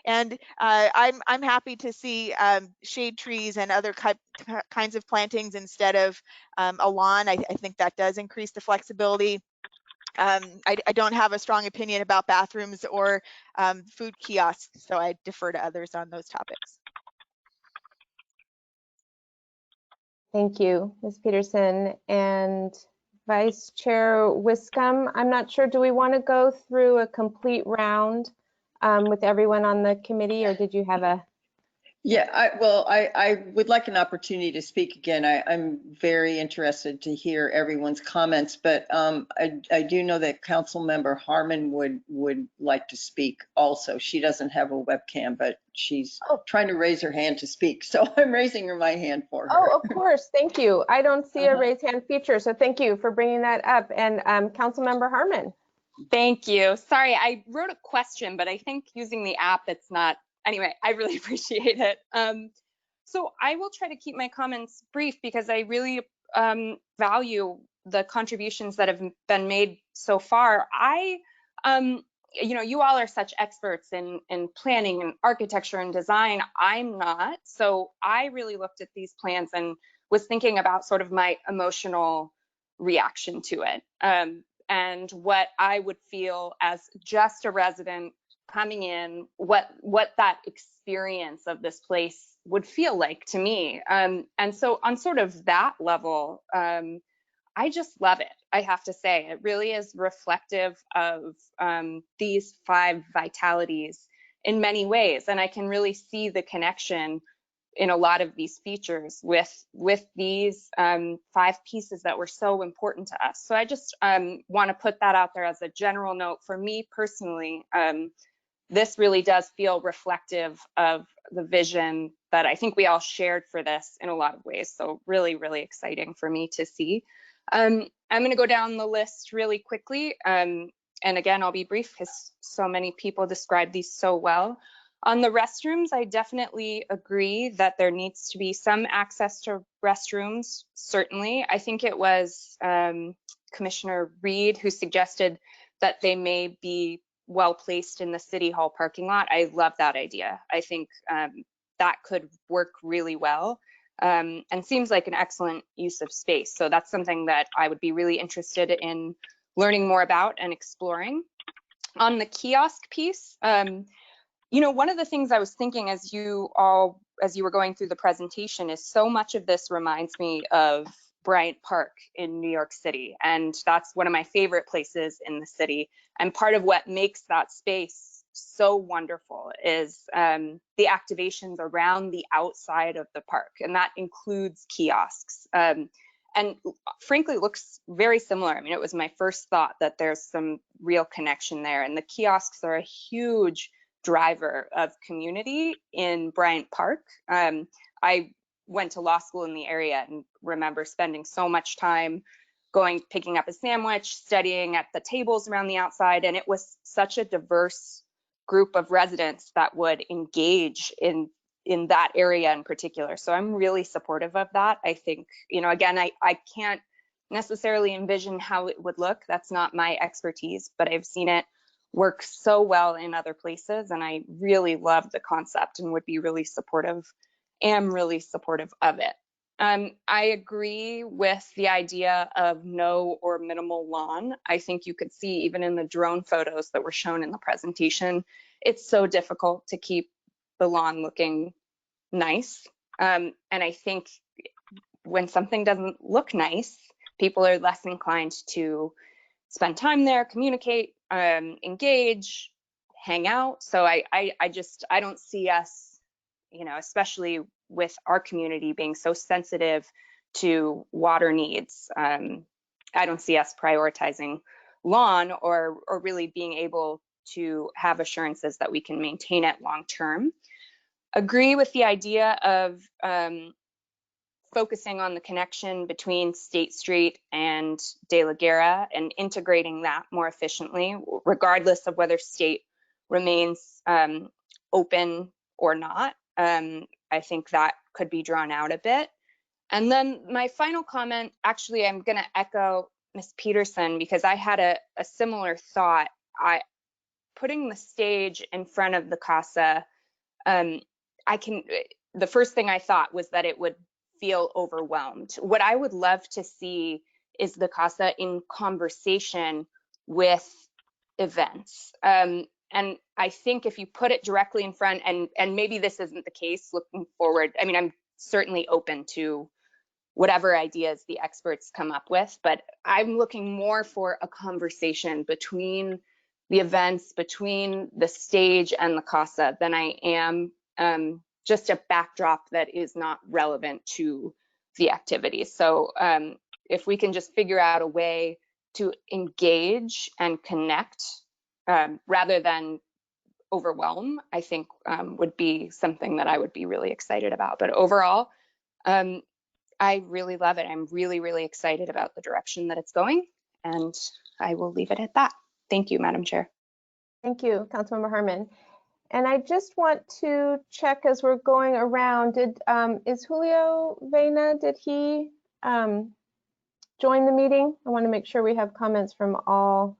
And I'm happy to see shade trees and other kinds of plantings instead of a lawn. I think that does increase the flexibility. I don't have a strong opinion about bathrooms or food kiosks, so I defer to others on those topics. Thank you, Ms. Peterson. And Vice Chair Wiscombe, I'm not sure, do we want to go through a complete round with everyone on the committee, or did you have a? Yeah, I would like an opportunity to speak again. I'm very interested to hear everyone's comments, but I do know that Councilmember Harmon would like to speak also. She doesn't have a webcam, but she's trying to raise her hand to speak. So I'm raising my hand for her. Oh, of course. Thank you. I don't see a raise hand feature, so thank you for bringing that up. And Councilmember Harmon. Thank you. Sorry, I wrote a question, but I think using the app, it's not. Anyway, I really appreciate it. So I will try to keep my comments brief because I really value the contributions that have been made so far. You all are such experts in planning and architecture and design. I'm not. So I really looked at these plans and was thinking about sort of my emotional reaction to it. And what I would feel as just a resident coming in, what that experience of this place would feel like to me. And so on sort of that level, I just love it. I have to say, it really is reflective of these 5 vitalities in many ways. And I can really see the connection in a lot of these features with these 5 pieces that were so important to us. So I just want to put that out there as a general note. For me personally, this really does feel reflective of the vision that I think we all shared for this in a lot of ways. So really, really exciting for me to see. I'm going to go down the list really quickly. And again, I'll be brief because so many people described these so well. On the restrooms, I definitely agree that there needs to be some access to restrooms, certainly. I think it was Commissioner Reed who suggested that they may be well placed in the City Hall parking lot. I love that idea. I think that could work really well and seems like an excellent use of space. So that's something that I would be really interested in learning more about and exploring. On the kiosk piece, you know, one of the things I was thinking as you were going through the presentation is so much of this reminds me of Bryant Park in New York City. And that's one of my favorite places in the city. And part of what makes that space so wonderful is the activations around the outside of the park. And that includes kiosks. And frankly, looks very similar. I mean, it was my first thought that there's some real connection there. And the kiosks are a huge driver of community in Bryant Park. I went to law school in the area and remember spending so much time picking up a sandwich, studying at the tables around the outside. And it was such a diverse group of residents that would engage in that area in particular. So I'm really supportive of that. I think, you know, again, I can't necessarily envision how it would look. That's not my expertise, but I've seen it work so well in other places. And I really love the concept and would be really supportive, am really supportive of it. I agree with the idea of no or minimal lawn. I think you could see even in the drone photos that were shown in the presentation, it's so difficult to keep the lawn looking nice. And I think when something doesn't look nice, people are less inclined to spend time there, communicate, engage, hang out. So I don't see us, you know, especially with our community being so sensitive to water needs. I don't see us prioritizing lawn or really being able to have assurances that we can maintain it long term. Agree with the idea of focusing on the connection between State Street and De La Guerra and integrating that more efficiently, regardless of whether State remains open or not. I think that could be drawn out a bit. And then my final comment, actually, I'm going to echo Ms. Peterson because I had a similar thought. Putting the stage in front of the Casa, the first thing I thought was that it would feel overwhelmed. What I would love to see is the Casa in conversation with events. And I think if you put it directly in front, and maybe this isn't the case looking forward, I mean, I'm certainly open to whatever ideas the experts come up with, but I'm looking more for a conversation between the events, between the stage and the Casa than I am just a backdrop that is not relevant to the activities. So if we can just figure out a way to engage and connect rather than overwhelm, I think would be something that I would be really excited about. But overall, I really love it. I'm really, really excited about the direction that it's going, and I will leave it at that. Thank you, Madam Chair. Thank you, Councilmember Harmon. And I just want to check as we're going around, is Julio Vena, did he join the meeting? I want to make sure we have comments from all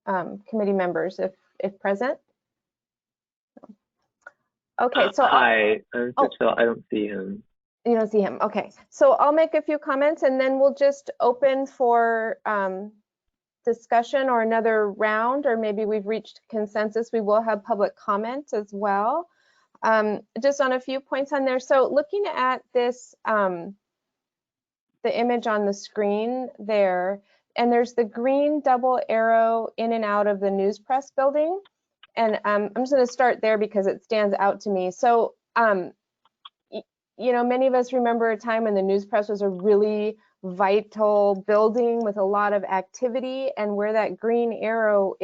committee members if present. Okay, so hi, I'm Phil. I don't see him. You don't see him. Okay, so I'll make a few comments and then we'll just open for discussion or another round, or maybe we've reached consensus, we will have public comment as well. Just on a few points on there. So looking at this, the image on the screen there, and there's the green double arrow in and out of the news press building. And I'm just going to start there because it stands out to me. So, you know, many of us remember a time when the news press was a really vital building with a lot of activity, and where that green arrow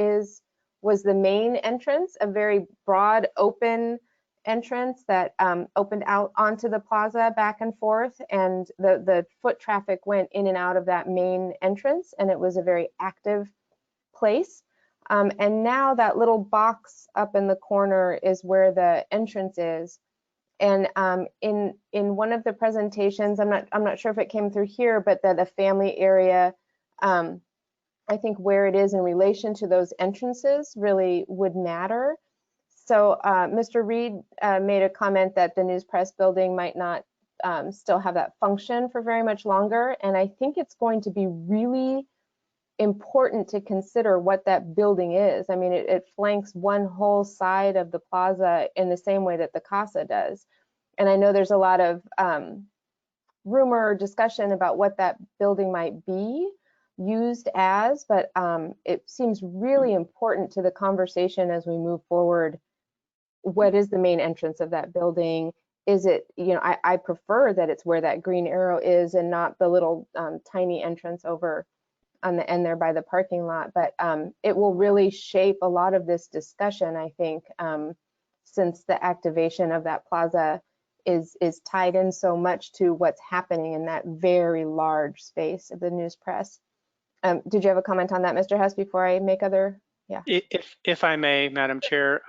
was the main entrance, a very broad open entrance that opened out onto the plaza back and forth, and the foot traffic went in and out of that main entrance, and it was a very active place. And now that little box up in the corner is where the entrance is. And in one of the presentations, I'm not sure if it came through here, but the family area, I think where it is in relation to those entrances really would matter. So Mr. Reed made a comment that the news press building might not still have that function for very much longer. And I think it's going to be really important to consider what that building is. I mean, it flanks one whole side of the plaza in the same way that the Casa does. And I know there's a lot of rumor or discussion about what that building might be used as, but it seems really important to the conversation as we move forward. What is the main entrance of that building? Is it, you know, I prefer that it's where that green arrow is and not the little tiny entrance over on the end there by the parking lot, but it will really shape a lot of this discussion, I think, since the activation of that plaza is tied in so much to what's happening in that very large space of the news press. Did you have a comment on that, Mr. Hess, before I make other? Yeah. If I may, Madam Chair,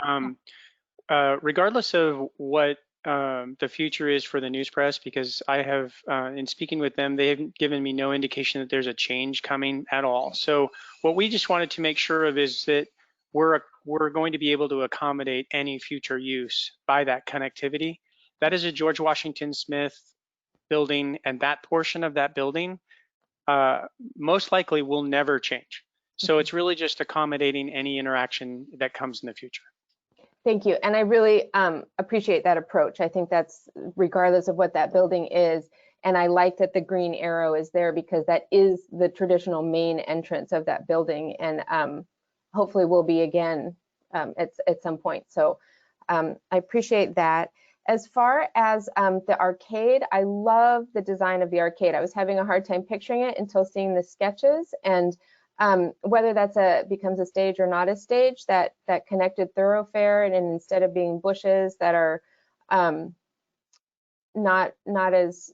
regardless of what the future is for the news press, because I have, in speaking with them, they have given me no indication that there's a change coming at all. So what we just wanted to make sure of is that we're going to be able to accommodate any future use by that connectivity. That is a George Washington Smith building, and that portion of that building most likely will never change. So it's really just accommodating any interaction that comes in the future. Thank you. And I really appreciate that approach. I think that's regardless of what that building is. And I like that the green arrow is there because that is the traditional main entrance of that building, and hopefully will be again at some point. So I appreciate that. As far as the arcade, I love the design of the arcade. I was having a hard time picturing it until seeing the sketches, and whether that's becomes a stage or not a stage, that connected thoroughfare, and instead of being bushes that are not as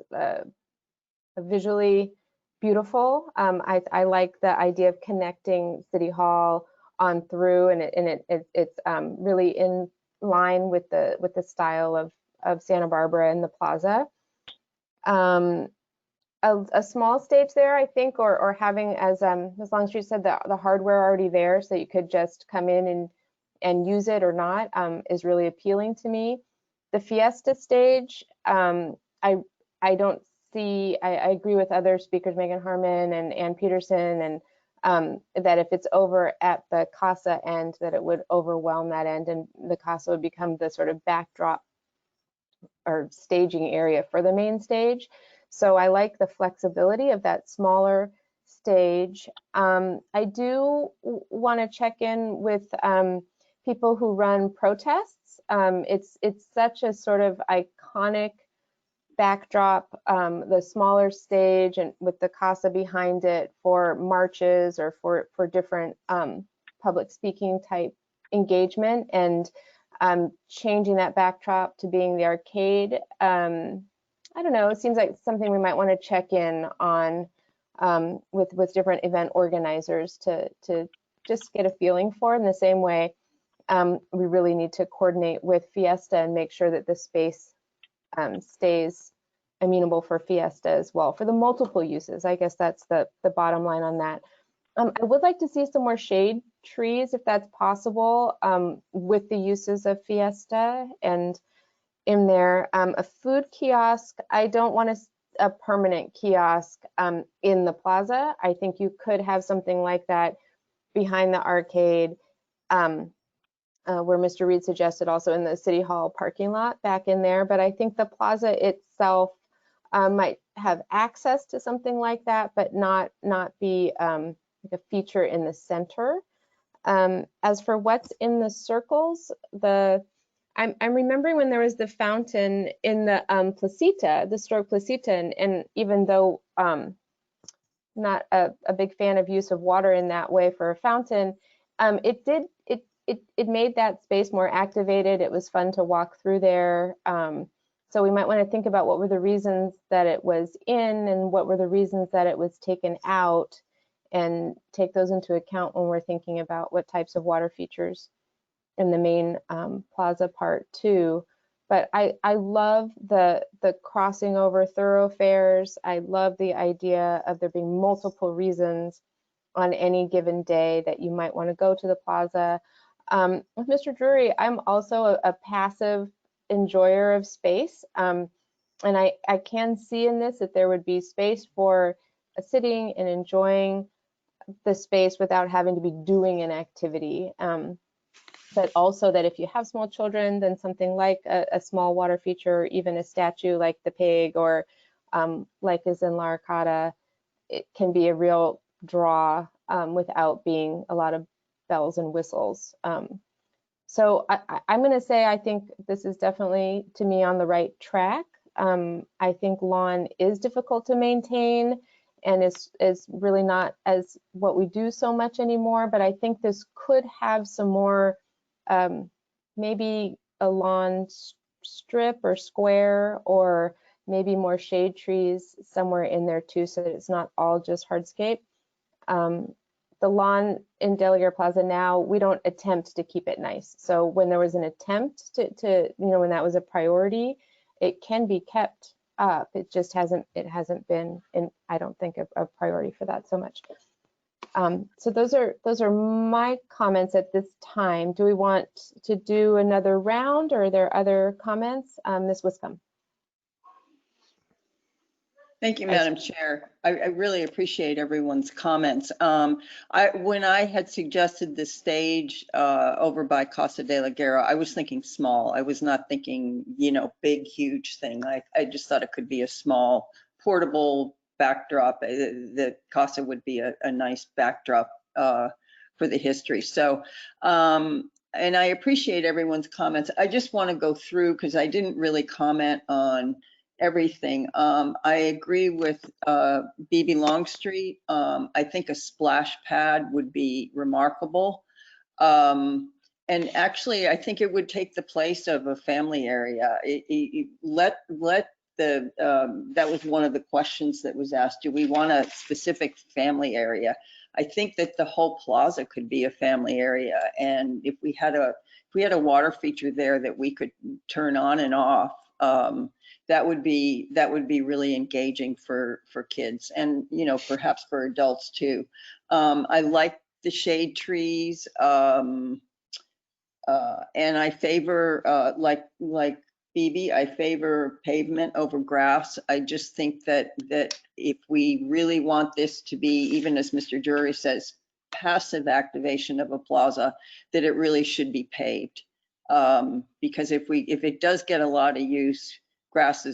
visually beautiful, I like the idea of connecting City Hall on through, and it's really in line with the style of Santa Barbara and the plaza. A small stage there, I think, or having as long as you said the hardware already there, so you could just come in and use it or not, is really appealing to me. The Fiesta stage, I don't see. I agree with other speakers, Megan Harmon and Ann Peterson, and that if it's over at the Casa end, that it would overwhelm that end, and the Casa would become the sort of backdrop or staging area for the main stage. So I like the flexibility of that smaller stage. I do want to check in with people who run protests. It's such a sort of iconic backdrop, the smaller stage and with the Casa behind it for marches or for different public speaking type engagement, and changing that backdrop to being the arcade. I don't know, it seems like something we might want to check in on with different event organizers to just get a feeling for. In the same way, we really need to coordinate with Fiesta and make sure that the space stays amenable for Fiesta as well, for the multiple uses. I guess that's the bottom line on that. I would like to see some more shade trees, if that's possible, with the uses of Fiesta and in there. A food kiosk, I don't want to a permanent kiosk in the plaza. I think you could have something like that behind the arcade, where Mr. Reed suggested, also in the City Hall parking lot back in there. But I think the plaza itself might have access to something like that, but not be like a feature in the center. As for what's in the circles, I'm remembering when there was the fountain in the placita, the stroke placita, and even though not a big fan of use of water in that way for a fountain, it made that space more activated. It was fun to walk through there. So we might want to think about what were the reasons that it was in and what were the reasons that it was taken out, and take those into account when we're thinking about what types of water features in the main plaza part too. But I love the crossing over thoroughfares. I love the idea of there being multiple reasons on any given day that you might want to go to the plaza. With Mr. Drury, I'm also a passive enjoyer of space. And I can see in this that there would be space for sitting and enjoying the space without having to be doing an activity. But also that if you have small children, then something like a small water feature, or even a statue like the pig, or like is in La Arcada, it can be a real draw without being a lot of bells and whistles. So I'm going to say I think this is definitely, to me, on the right track. I think lawn is difficult to maintain and is really not as what we do so much anymore, but I think this could have some more, maybe a lawn strip or square, or maybe more shade trees somewhere in there too, so that it's not all just hardscape. The lawn in De La Guerra Plaza now, we don't attempt to keep it nice. So when there was an attempt to when that was a priority, it can be kept up. It just hasn't been, and I don't think a priority for that so much. So those are my comments at this time. Do we want to do another round, or are there other comments? Ms. Wiscombe. Thank you, Madam Chair. I really appreciate everyone's comments. When I had suggested the stage over by Casa de la Guerra, I was thinking small. I was not thinking, big, huge thing. I just thought it could be a small, portable backdrop. The Casa would be a nice backdrop for the history. So, and I appreciate everyone's comments. I just want to go through, because I didn't really comment on everything. I agree with BB Longstreet. I think a splash pad would be remarkable. And actually, I think it would take the place of a family area. That was one of the questions that was asked. Do we want a specific family area? I think that the whole plaza could be a family area. And if we had a water feature there that we could turn on and off, that would be really engaging for kids, and perhaps for adults too. I like the shade trees, and I favor like BB, I favor pavement over grass. I just think that if we really want this to be, even as Mr. Jury says, passive activation of a plaza, that it really should be paved. Because if it does get a lot of use, grass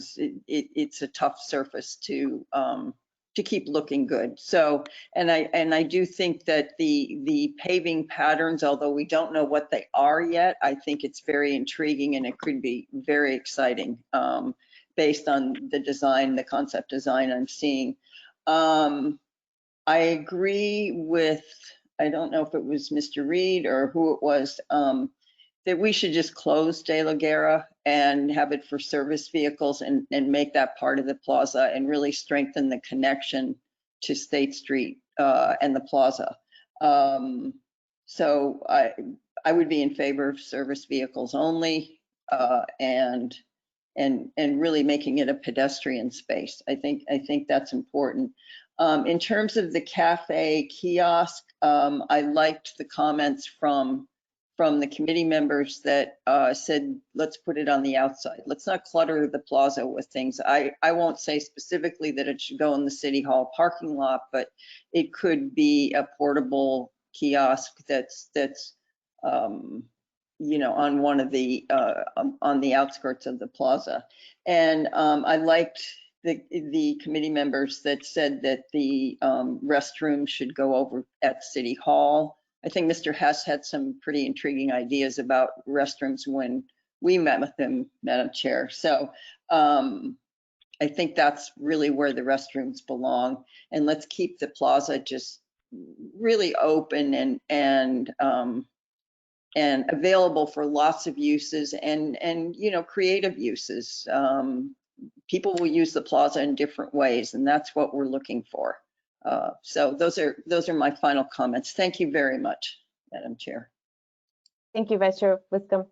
it's a tough surface to keep looking good. So, and I do think that the paving patterns, although we don't know what they are yet, I think it's very intriguing, and it could be very exciting based on the design, the concept design I'm seeing. I agree with, I don't know if it was Mr. Reed or who it was, that we should just close De La Guerra and have it for service vehicles, and make that part of the plaza, and really strengthen the connection to State Street and the plaza. So I would be in favor of service vehicles only, and really making it a pedestrian space. I think that's important. In terms of the cafe kiosk, I liked the comments from from the committee members that said, let's put it on the outside. Let's not clutter the plaza with things. I won't say specifically that it should go in the city hall parking lot, but it could be a portable kiosk that's you know, on one of the on the outskirts of the plaza. And I liked the committee members that said that the restroom should go over at City Hall. I think Mr. Hess had some pretty intriguing ideas about restrooms when we met with him, Madam Chair. So I think that's really where the restrooms belong. And let's keep the plaza just really open and available for lots of uses and you know, creative uses. People will use the plaza in different ways, and that's what we're looking for. So those are my final comments. Thank you very much, Madam Chair. Thank you, Vice Chair Wiscombe.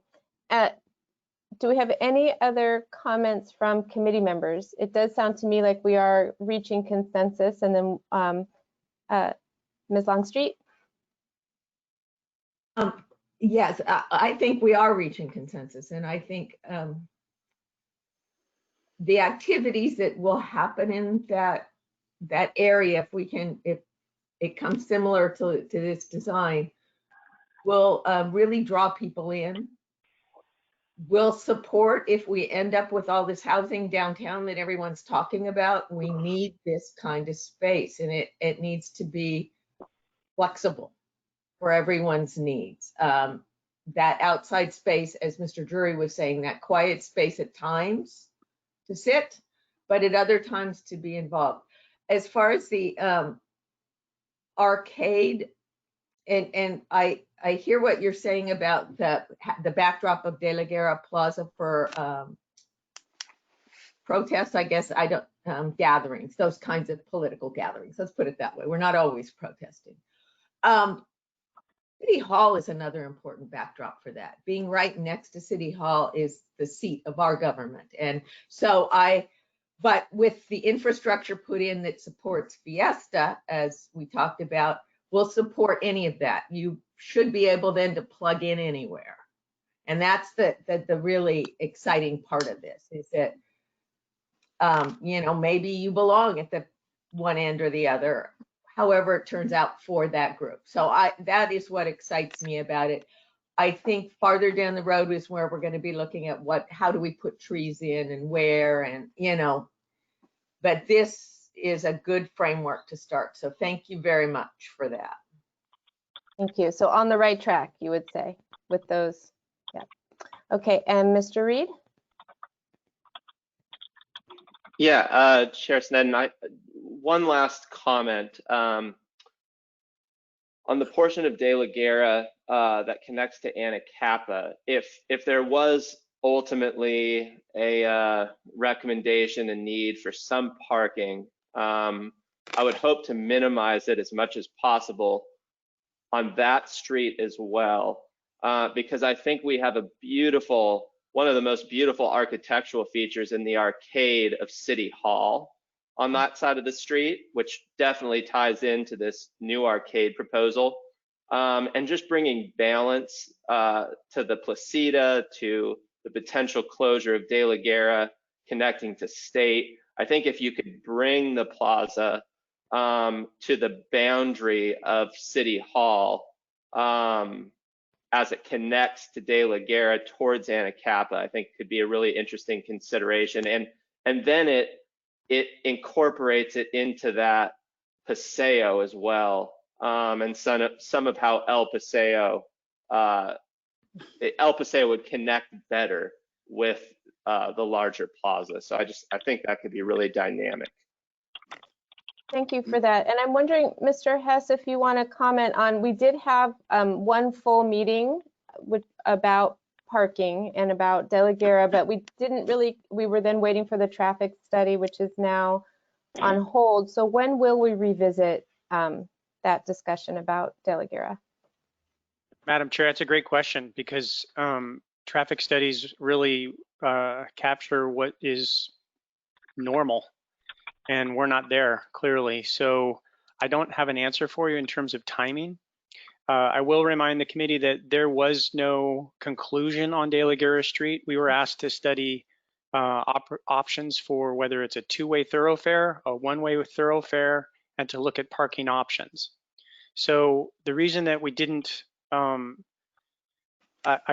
Do we have any other comments from committee members? It does sound to me like we are reaching consensus. And then Ms. Longstreet? Yes, I think we are reaching consensus, and I think the activities that will happen in that area, if it comes similar to this design, will really draw people in. Will support if we end up with all this housing downtown that everyone's talking about. We need this kind of space, and it needs to be flexible for everyone's needs. That outside space, as Mr. Drury was saying, that quiet space at times to sit, but at other times to be involved. As far as the arcade, and I hear what you're saying about the backdrop of De La Guerra Plaza for protests, I guess, gatherings, those kinds of political gatherings. Let's put it that way. We're not always protesting. City Hall is another important backdrop for that. Being right next to City Hall is the seat of our government. And so but with the infrastructure put in that supports Fiesta, as we talked about, will support any of that. You should be able then to plug in anywhere. And that's the really exciting part of this, is that, you know, maybe you belong at the one end or the other, however it turns out for that group. So that is what excites me about it. I think farther down the road is where we're going to be looking at how do we put trees in and where, and, you know, but this is a good framework to start. So thank you very much for that. Thank you. So on the right track, you would say, with those. Yeah. Okay, and Mr. Reed? Yeah, Chair Snedden, one last comment. On the portion of De La Guerra that connects to Anacapa, if there was ultimately a recommendation and need for some parking, I would hope to minimize it as much as possible on that street as well, because I think we have one of the most beautiful architectural features in the arcade of City Hall on that side of the street, which definitely ties into this new arcade proposal. And just bringing balance to the Placida, to the potential closure of De La Guerra, connecting to State. I think if you could bring the plaza to the boundary of City Hall as it connects to De La Guerra towards Anacapa, I think could be a really interesting consideration. And then it incorporates it into that Paseo as well, and some of how El Paseo would connect better with the larger plaza. So I think that could be really dynamic. Thank you for that. And I'm wondering, Mr. Hess, if you want to comment on, we did have one full meeting about parking and about De La Guerra, but we were then waiting for the traffic study, which is now on hold. So when will we revisit that discussion about De La Guerra? Madam Chair, that's a great question, because traffic studies really capture what is normal, and we're not there clearly. So I don't have an answer for you in terms of timing. I will remind the committee that there was no conclusion on De La Guerra Street. We were asked to study options for whether it's a two-way thoroughfare, a one-way thoroughfare, and to look at parking options. So the reason that we didn't, I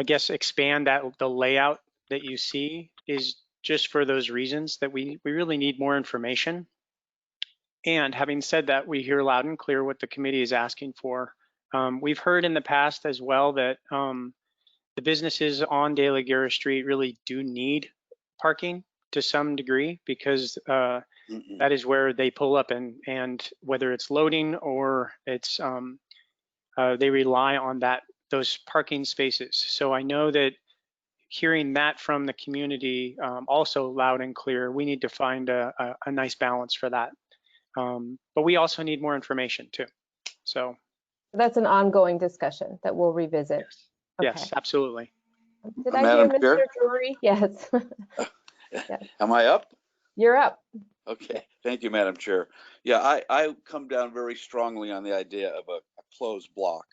guess, expand the layout that you see is just for those reasons that we really need more information. And having said that, we hear loud and clear what the committee is asking for. We've heard in the past as well that the businesses on De La Guerra Street really do need parking to some degree because that is where they pull up, and whether it's loading or it's they rely on those parking spaces. So I know that hearing that from the community also loud and clear, we need to find a nice balance for that. But we also need more information too. So that's an ongoing discussion that we'll revisit. Okay. yes, absolutely. Did I Madam hear Chair? Mr. Drury? Yes. Yes. Am I up? You're up. Okay, thank you, Madam Chair. Yeah, I come down very strongly on the idea of a closed block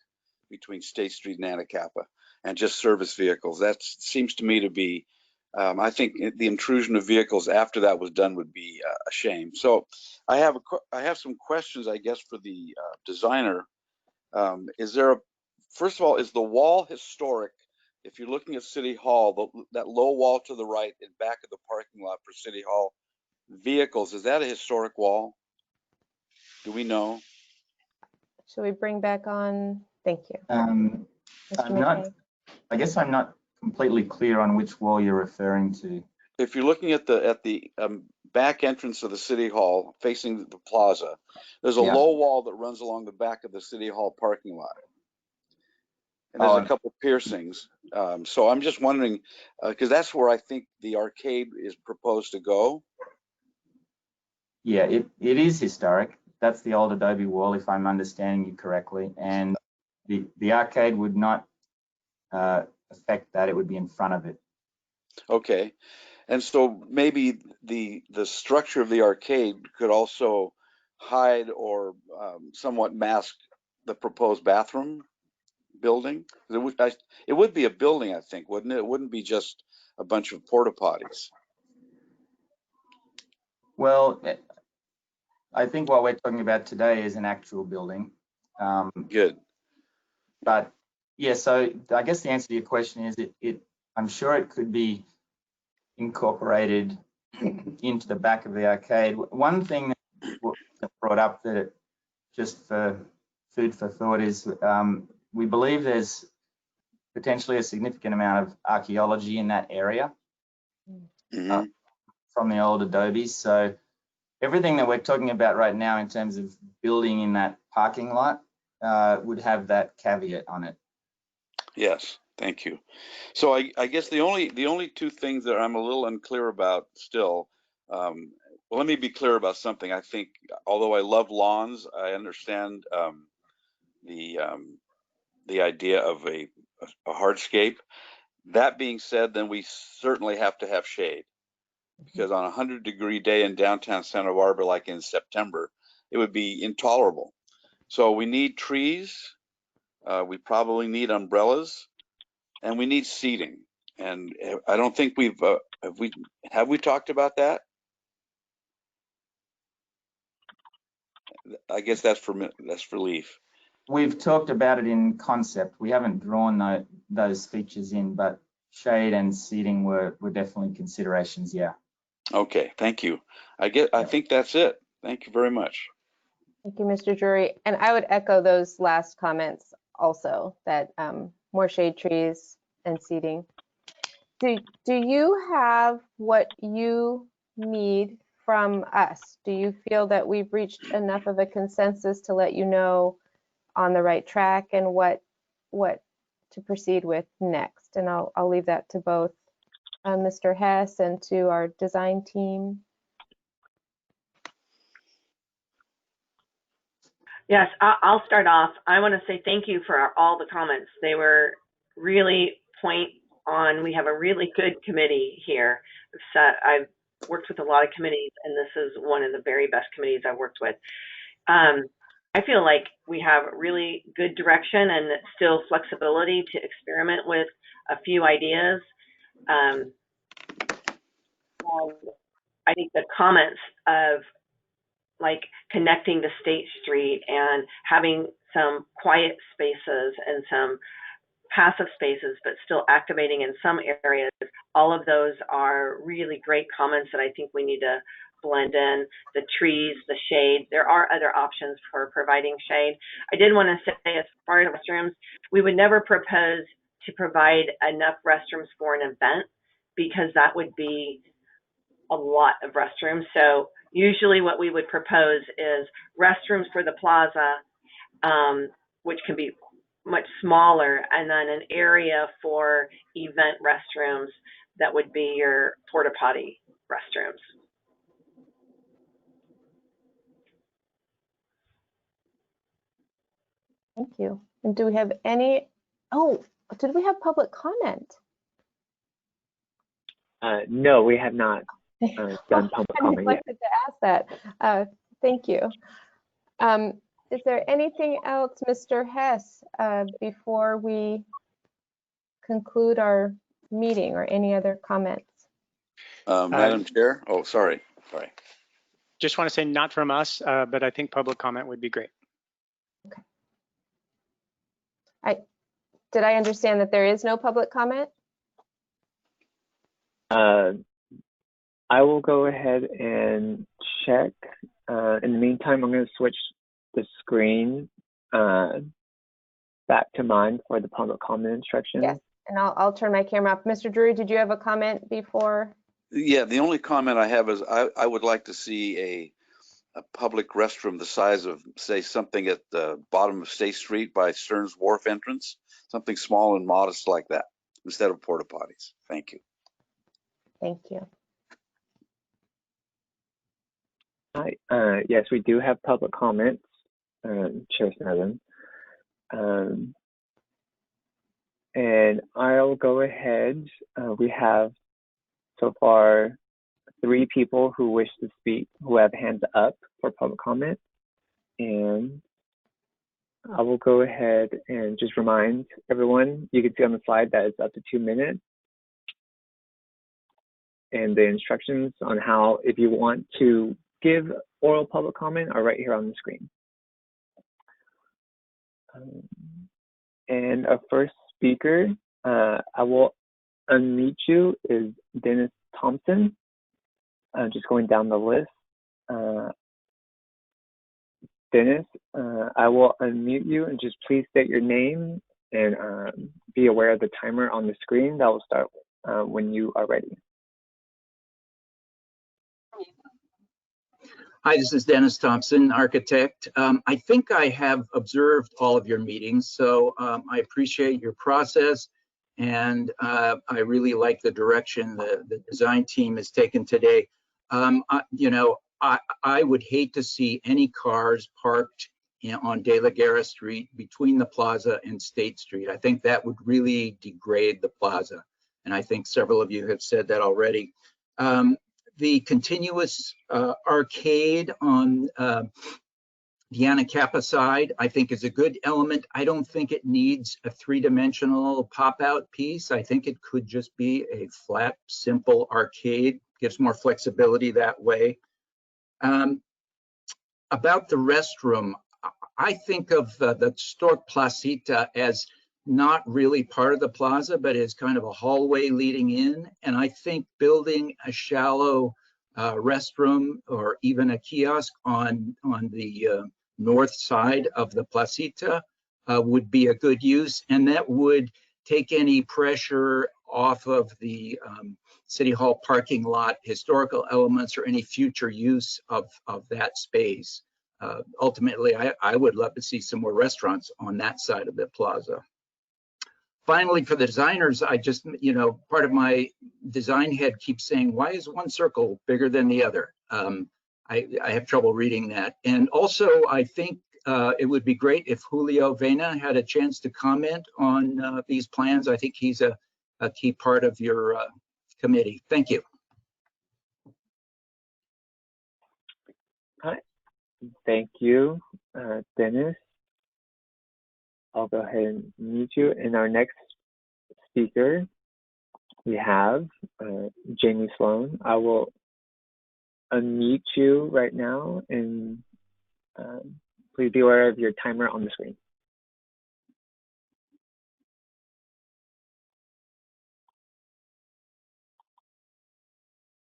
between State Street and Anacapa and just service vehicles. That seems to me to be, I think the intrusion of vehicles after that was done would be a shame. So I have some questions, I guess, for the designer. First of all, is the wall historic? If you're looking at City Hall, that low wall to the right in back of the parking lot for City Hall vehicles, is that a historic wall? Do we know? Should we bring back on? Thank you. I'm not, I guess I'm not completely clear on which wall you're referring to. If you're looking at the back entrance of the City Hall facing the plaza, there's a low wall that runs along the back of the City Hall parking lot. And there's a couple piercings. So I'm just wondering, because that's where I think the arcade is proposed to go. Yeah, it is historic. That's the old adobe wall, if I'm understanding you correctly. And the arcade would not affect that. It would be in front of it. Okay. And so maybe the structure of the arcade could also hide or somewhat mask the proposed bathroom building. It would be a building, I think, wouldn't it? It wouldn't be just a bunch of porta potties. Well, I think what we're talking about today is an actual building. Good. But yeah, so I guess the answer to your question is I'm sure it could be incorporated into the back of the arcade. One thing that brought up that just for food for thought is we believe there's potentially a significant amount of archaeology in that area from the old adobes. So everything that we're talking about right now in terms of building in that parking lot would have that caveat on it. Yes, thank you. So I guess the only two things that I'm a little unclear about still, well, let me be clear about something. I think, although I love lawns, I understand the idea of a hardscape. That being said, then we certainly have to have shade, because on a 100-degree day in downtown Santa Barbara, like in September, it would be intolerable. So we need trees, we probably need umbrellas, and we need seating. And I don't think have we talked about that? I guess that's for Leaf. We've talked about it in concept. We haven't drawn those features in, but shade and seating were definitely considerations. Yeah. Okay, thank you. I think that's it. Thank you very much. Thank you, Mr. Drury. And I would echo those last comments also, that more shade trees and seating. Do you have what you need from us? Do you feel that we've reached enough of a consensus to let you know on the right track and what to proceed with next? And I'll leave that to both Mr. Hess and to our design team. Yes, I'll start off. I want to say thank you for all the comments. They were really point on. We have a really good committee here. I've worked with a lot of committees, and this is one of the very best committees I've worked with. I feel like we have really good direction and still flexibility to experiment with a few ideas. And I think the comments of like connecting to State Street and having some quiet spaces and some passive spaces, but still activating in some areas, all of those are really great comments that I think we need to blend in. The trees, the shade, there are other options for providing shade. I did want to say, as far as restrooms, we would never propose to provide enough restrooms for an event, because that would be a lot of restrooms. So usually what we would propose is restrooms for the plaza, which can be much smaller, and then an area for event restrooms that would be your porta potty restrooms. Thank you. And do we have any, oh, did we have public comment? No, we have not done public comment yet. I neglected to ask that. Thank you. Is there anything else, Mr. Hess, before we conclude our meeting, or any other comments? Madam Chair? Oh, sorry. Just want to say not from us, but I think public comment would be great. Did I understand that there is no public comment? I will go ahead and check. In the meantime, I'm going to switch the screen back to mine for the public comment instructions. Yes, and I'll turn my camera off. Mr. Drury, did you have a comment before? Yeah, the only comment I have is I would like to see a public restroom the size of, say, something at the bottom of State Street by Stearns Wharf entrance, something small and modest like that, instead of porta potties. Thank you. Thank you. Hi. Yes, we do have public comments, Chair Snellen. And I'll go ahead. We have so far 3 people who wish to speak, who have hands up for public comment. And I will go ahead and just remind everyone, you can see on the slide that it's up to 2 minutes. And the instructions on how, if you want to give oral public comment, are right here on the screen. And our first speaker, I will unmute you, is Dennis Thompson. Just going down the list. Dennis, I will unmute you, and just please state your name and be aware of the timer on the screen. That will start when you are ready. Hi, this is Dennis Thompson, architect. I think I have observed all of your meetings, so I appreciate your process, and I really like the direction the design team has taken today. I would hate to see any cars parked on De La Guerra Street between the plaza and State Street. I think that would really degrade the plaza, and I think several of you have said that already. The continuous arcade on the Anacapa side, I think, is a good element. I don't think it needs a 3-dimensional pop-out piece. I think it could just be a flat, simple arcade. Gives more flexibility that way. About the restroom, I think of the Stork Placita as not really part of the plaza, but as kind of a hallway leading in. And I think building a shallow restroom or even a kiosk on the north side of the Placita would be a good use. And that would take any pressure off of the City Hall parking lot, historical elements, or any future use of that space. Ultimately, I would love to see some more restaurants on that side of the plaza. Finally, for the designers, I just, part of my design head keeps saying, why is one circle bigger than the other? I have trouble reading that. And also, I think it would be great if Julio Vena had a chance to comment on these plans. I think he's a key part of your committee. Thank you. Hi. Thank you. Dennis, I'll go ahead and mute you. And our next speaker, we have Jamie Sloan. I will unmute you right now, and please be aware of your timer on the screen.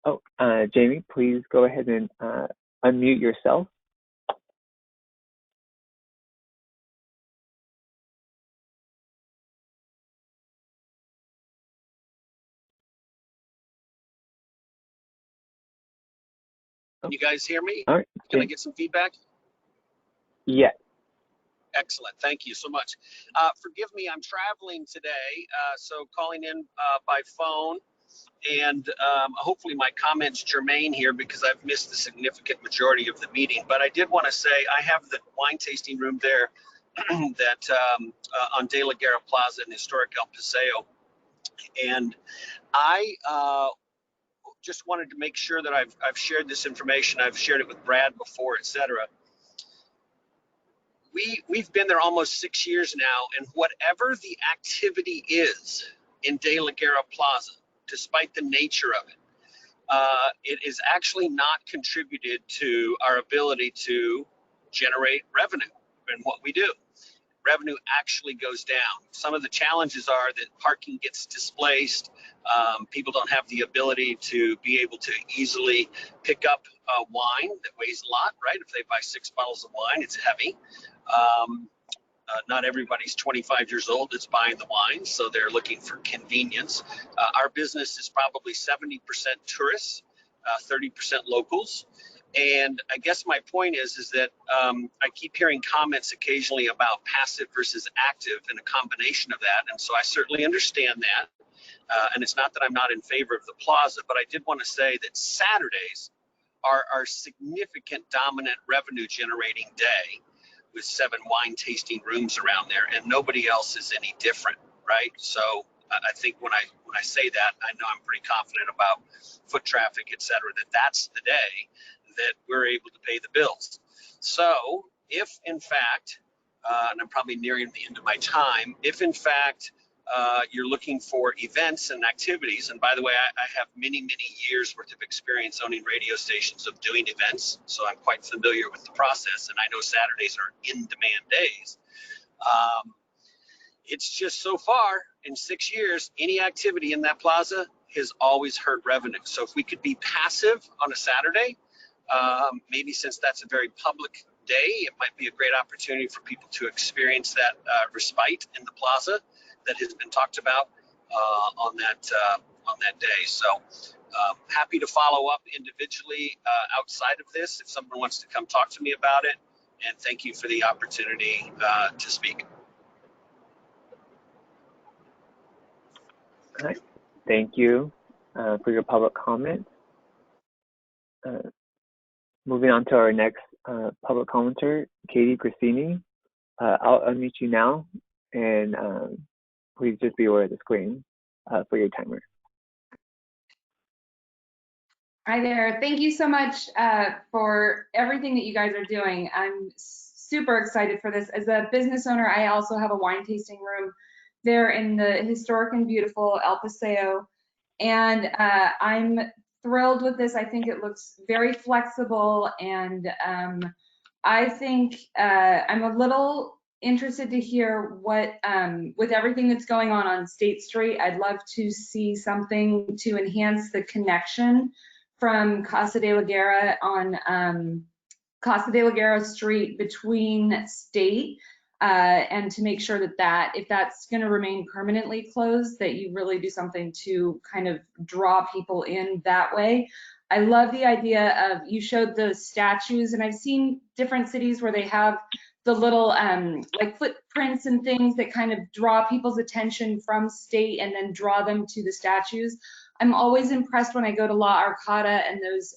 Oh, Jamie, please go ahead and unmute yourself. Can you guys hear me? All right, Can I Jamie. get some feedback? Yeah. Excellent. Thank you so much. Forgive me, I'm traveling today, so calling in by phone, and hopefully my comments germane here because I've missed the significant majority of the meeting. But I did want to say I have the wine tasting room there that on De La Guerra Plaza in historic El Paseo, and I just wanted to make sure that I've shared this information. I've shared it with Brad before, etc. We've been there almost 6 years now, and whatever the activity is in De La Guerra Plaza, despite the nature of it, it is actually not contributed to our ability to generate revenue in what we do. Revenue actually goes down. Some of the challenges are that parking gets displaced. People don't have the ability to be able to easily pick up wine that weighs a lot, right? If they buy 6 bottles of wine, it's heavy. Not everybody's 25 years old that's buying the wine, so they're looking for convenience. Our business is probably 70% tourists, 30% locals. And I guess my point is that I keep hearing comments occasionally about passive versus active and a combination of that. And so I certainly understand that. And it's not that I'm not in favor of the plaza, but I did want to say that Saturdays are our significant dominant revenue generating day, with 7 wine tasting rooms around there, and nobody else is any different, right? So I think when I say that, I know I'm pretty confident about foot traffic, et cetera, that's the day that we're able to pay the bills. So if in fact, and I'm probably nearing the end of my time, if in fact you're looking for events and activities, and by the way, I have many years worth of experience owning radio stations of doing events, so I'm quite familiar with the process, and I know Saturdays are in-demand days. It's just so far in 6 years, any activity in that plaza has always hurt revenue. So if we could be passive on a Saturday, maybe since that's a very public day, it might be a great opportunity for people to experience that respite in the plaza that has been talked about on that day. So happy to follow up individually outside of this if someone wants to come talk to me about it. And thank you for the opportunity to speak. All right. Thank you for your public comment. Moving on to our next public commenter, Katie Cristini. I'll unmute you now, and please just be aware of the screen for your timer. Hi there. Thank you so much for everything that you guys are doing. I'm super excited for this. As a business owner, I also have a wine tasting room there in the historic and beautiful El Paseo, and I'm thrilled with this. I think it looks very flexible, and I think I'm a little interested to hear what, with everything that's going on State Street, I'd love to see something to enhance the connection from Casa de la Guerra on Casa de la Guerra Street between State, and to make sure that if that's going to remain permanently closed, that you really do something to kind of draw people in that way. I love the idea of, you showed the statues, and I've seen different cities where they have the little like footprints and things that kind of draw people's attention from State and then draw them to the statues. I'm always impressed when I go to La Arcada, and those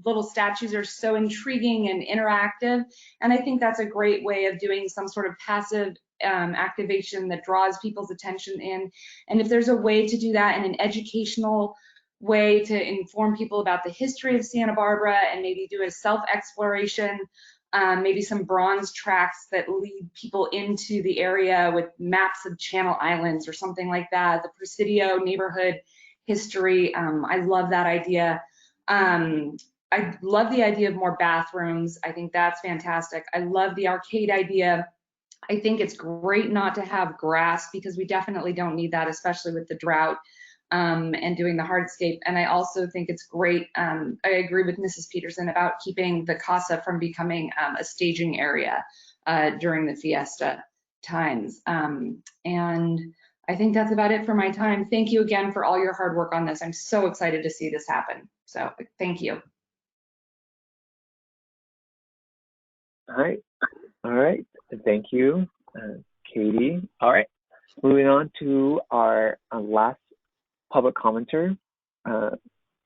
little statues are so intriguing and interactive. And I think that's a great way of doing some sort of passive activation that draws people's attention in. And if there's a way to do that in an educational way to inform people about the history of Santa Barbara and maybe do a self-exploration maybe some bronze tracks that lead people into the area with maps of Channel Islands or something like that. The Presidio neighborhood history, I love that idea. I love the idea of more bathrooms. I think that's fantastic. I love the arcade idea. I think it's great not to have grass because we definitely don't need that, especially with the drought and doing the hardscape. And I also think it's great. I agree with Mrs. Peterson about keeping the casa from becoming a staging area during the fiesta times. And I think that's about it for my time. Thank you again for all your hard work on this. I'm so excited to see this happen. So thank you. All right. Thank you, Katie. All right. Moving on to our last public commenter,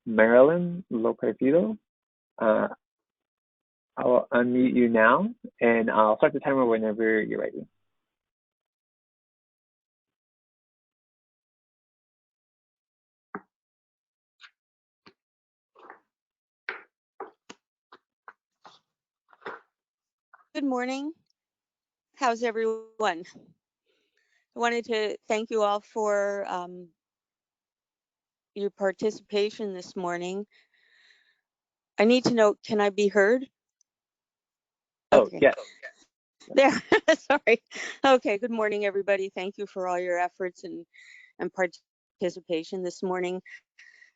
Marilyn Loperfido. I'll unmute you now, and I'll start the timer whenever you're ready. Good morning. How's everyone? I wanted to thank you all for your participation this morning. I need to know, can I be heard? Okay. Yes. There, sorry. Okay, good morning, everybody. Thank you for all your efforts and participation this morning.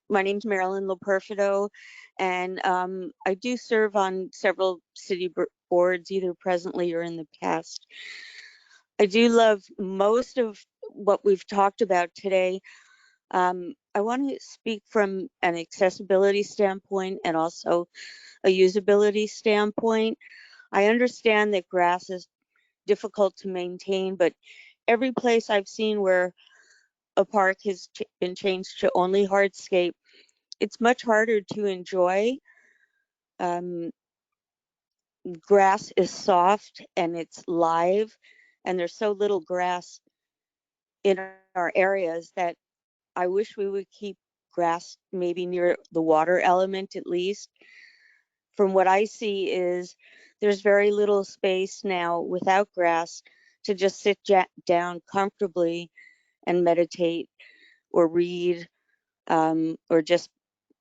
My name's Marilyn Loperfido, and I do serve on several city boards, either presently or in the past. I do love most of what we've talked about today. I want to speak from an accessibility standpoint and also a usability standpoint. I understand that grass is difficult to maintain, but every place I've seen where a park has been changed to only hardscape, it's much harder to enjoy. Grass is soft and it's live, and there's so little grass in our areas that I wish we would keep grass maybe near the water element at least. From what I see is there's very little space now without grass to just sit down comfortably and meditate or read or just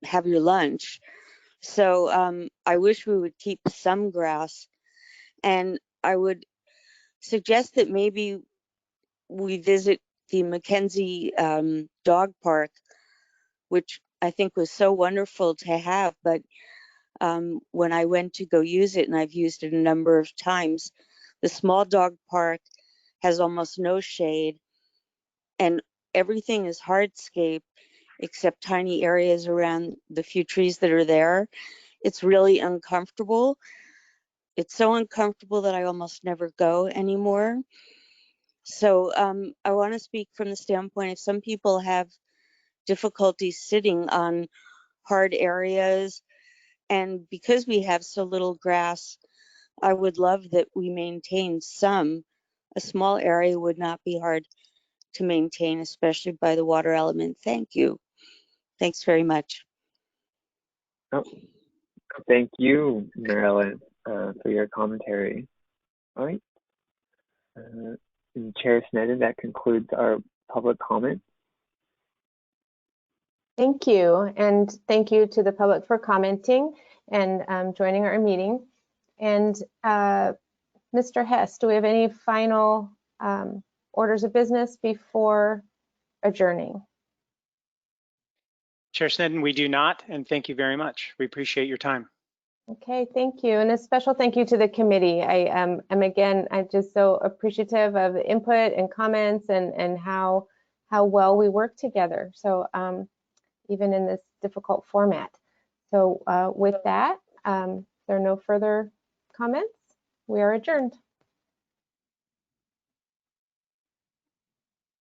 have your lunch. So I wish we would keep some grass, and I would suggest that maybe we visit the Mackenzie Dog Park, which I think was so wonderful to have, but when I went to go use it, and I've used it a number of times, the small dog park has almost no shade, and everything is hardscape except tiny areas around the few trees that are there. It's really uncomfortable. It's so uncomfortable that I almost never go anymore. So I want to speak from the standpoint if some people have difficulty sitting on hard areas, and because we have so little grass, I would love that we maintain some. A small area would not be hard to maintain, especially by the water element. Thank you. Thanks very much. Oh, thank you, Marilyn, for your commentary. All right. Chair Sneddon, that concludes our public comment. Thank you, and thank you to the public for commenting and joining our meeting. And Mr. Hess, do we have any final orders of business before adjourning? Chair Sneddon, we do not, and thank you very much. We appreciate your time. Okay, thank you. And a special thank you to the committee. I'm just so appreciative of the input and comments and how well we work together. So even in this difficult format. So with that, there are no further comments. We are adjourned.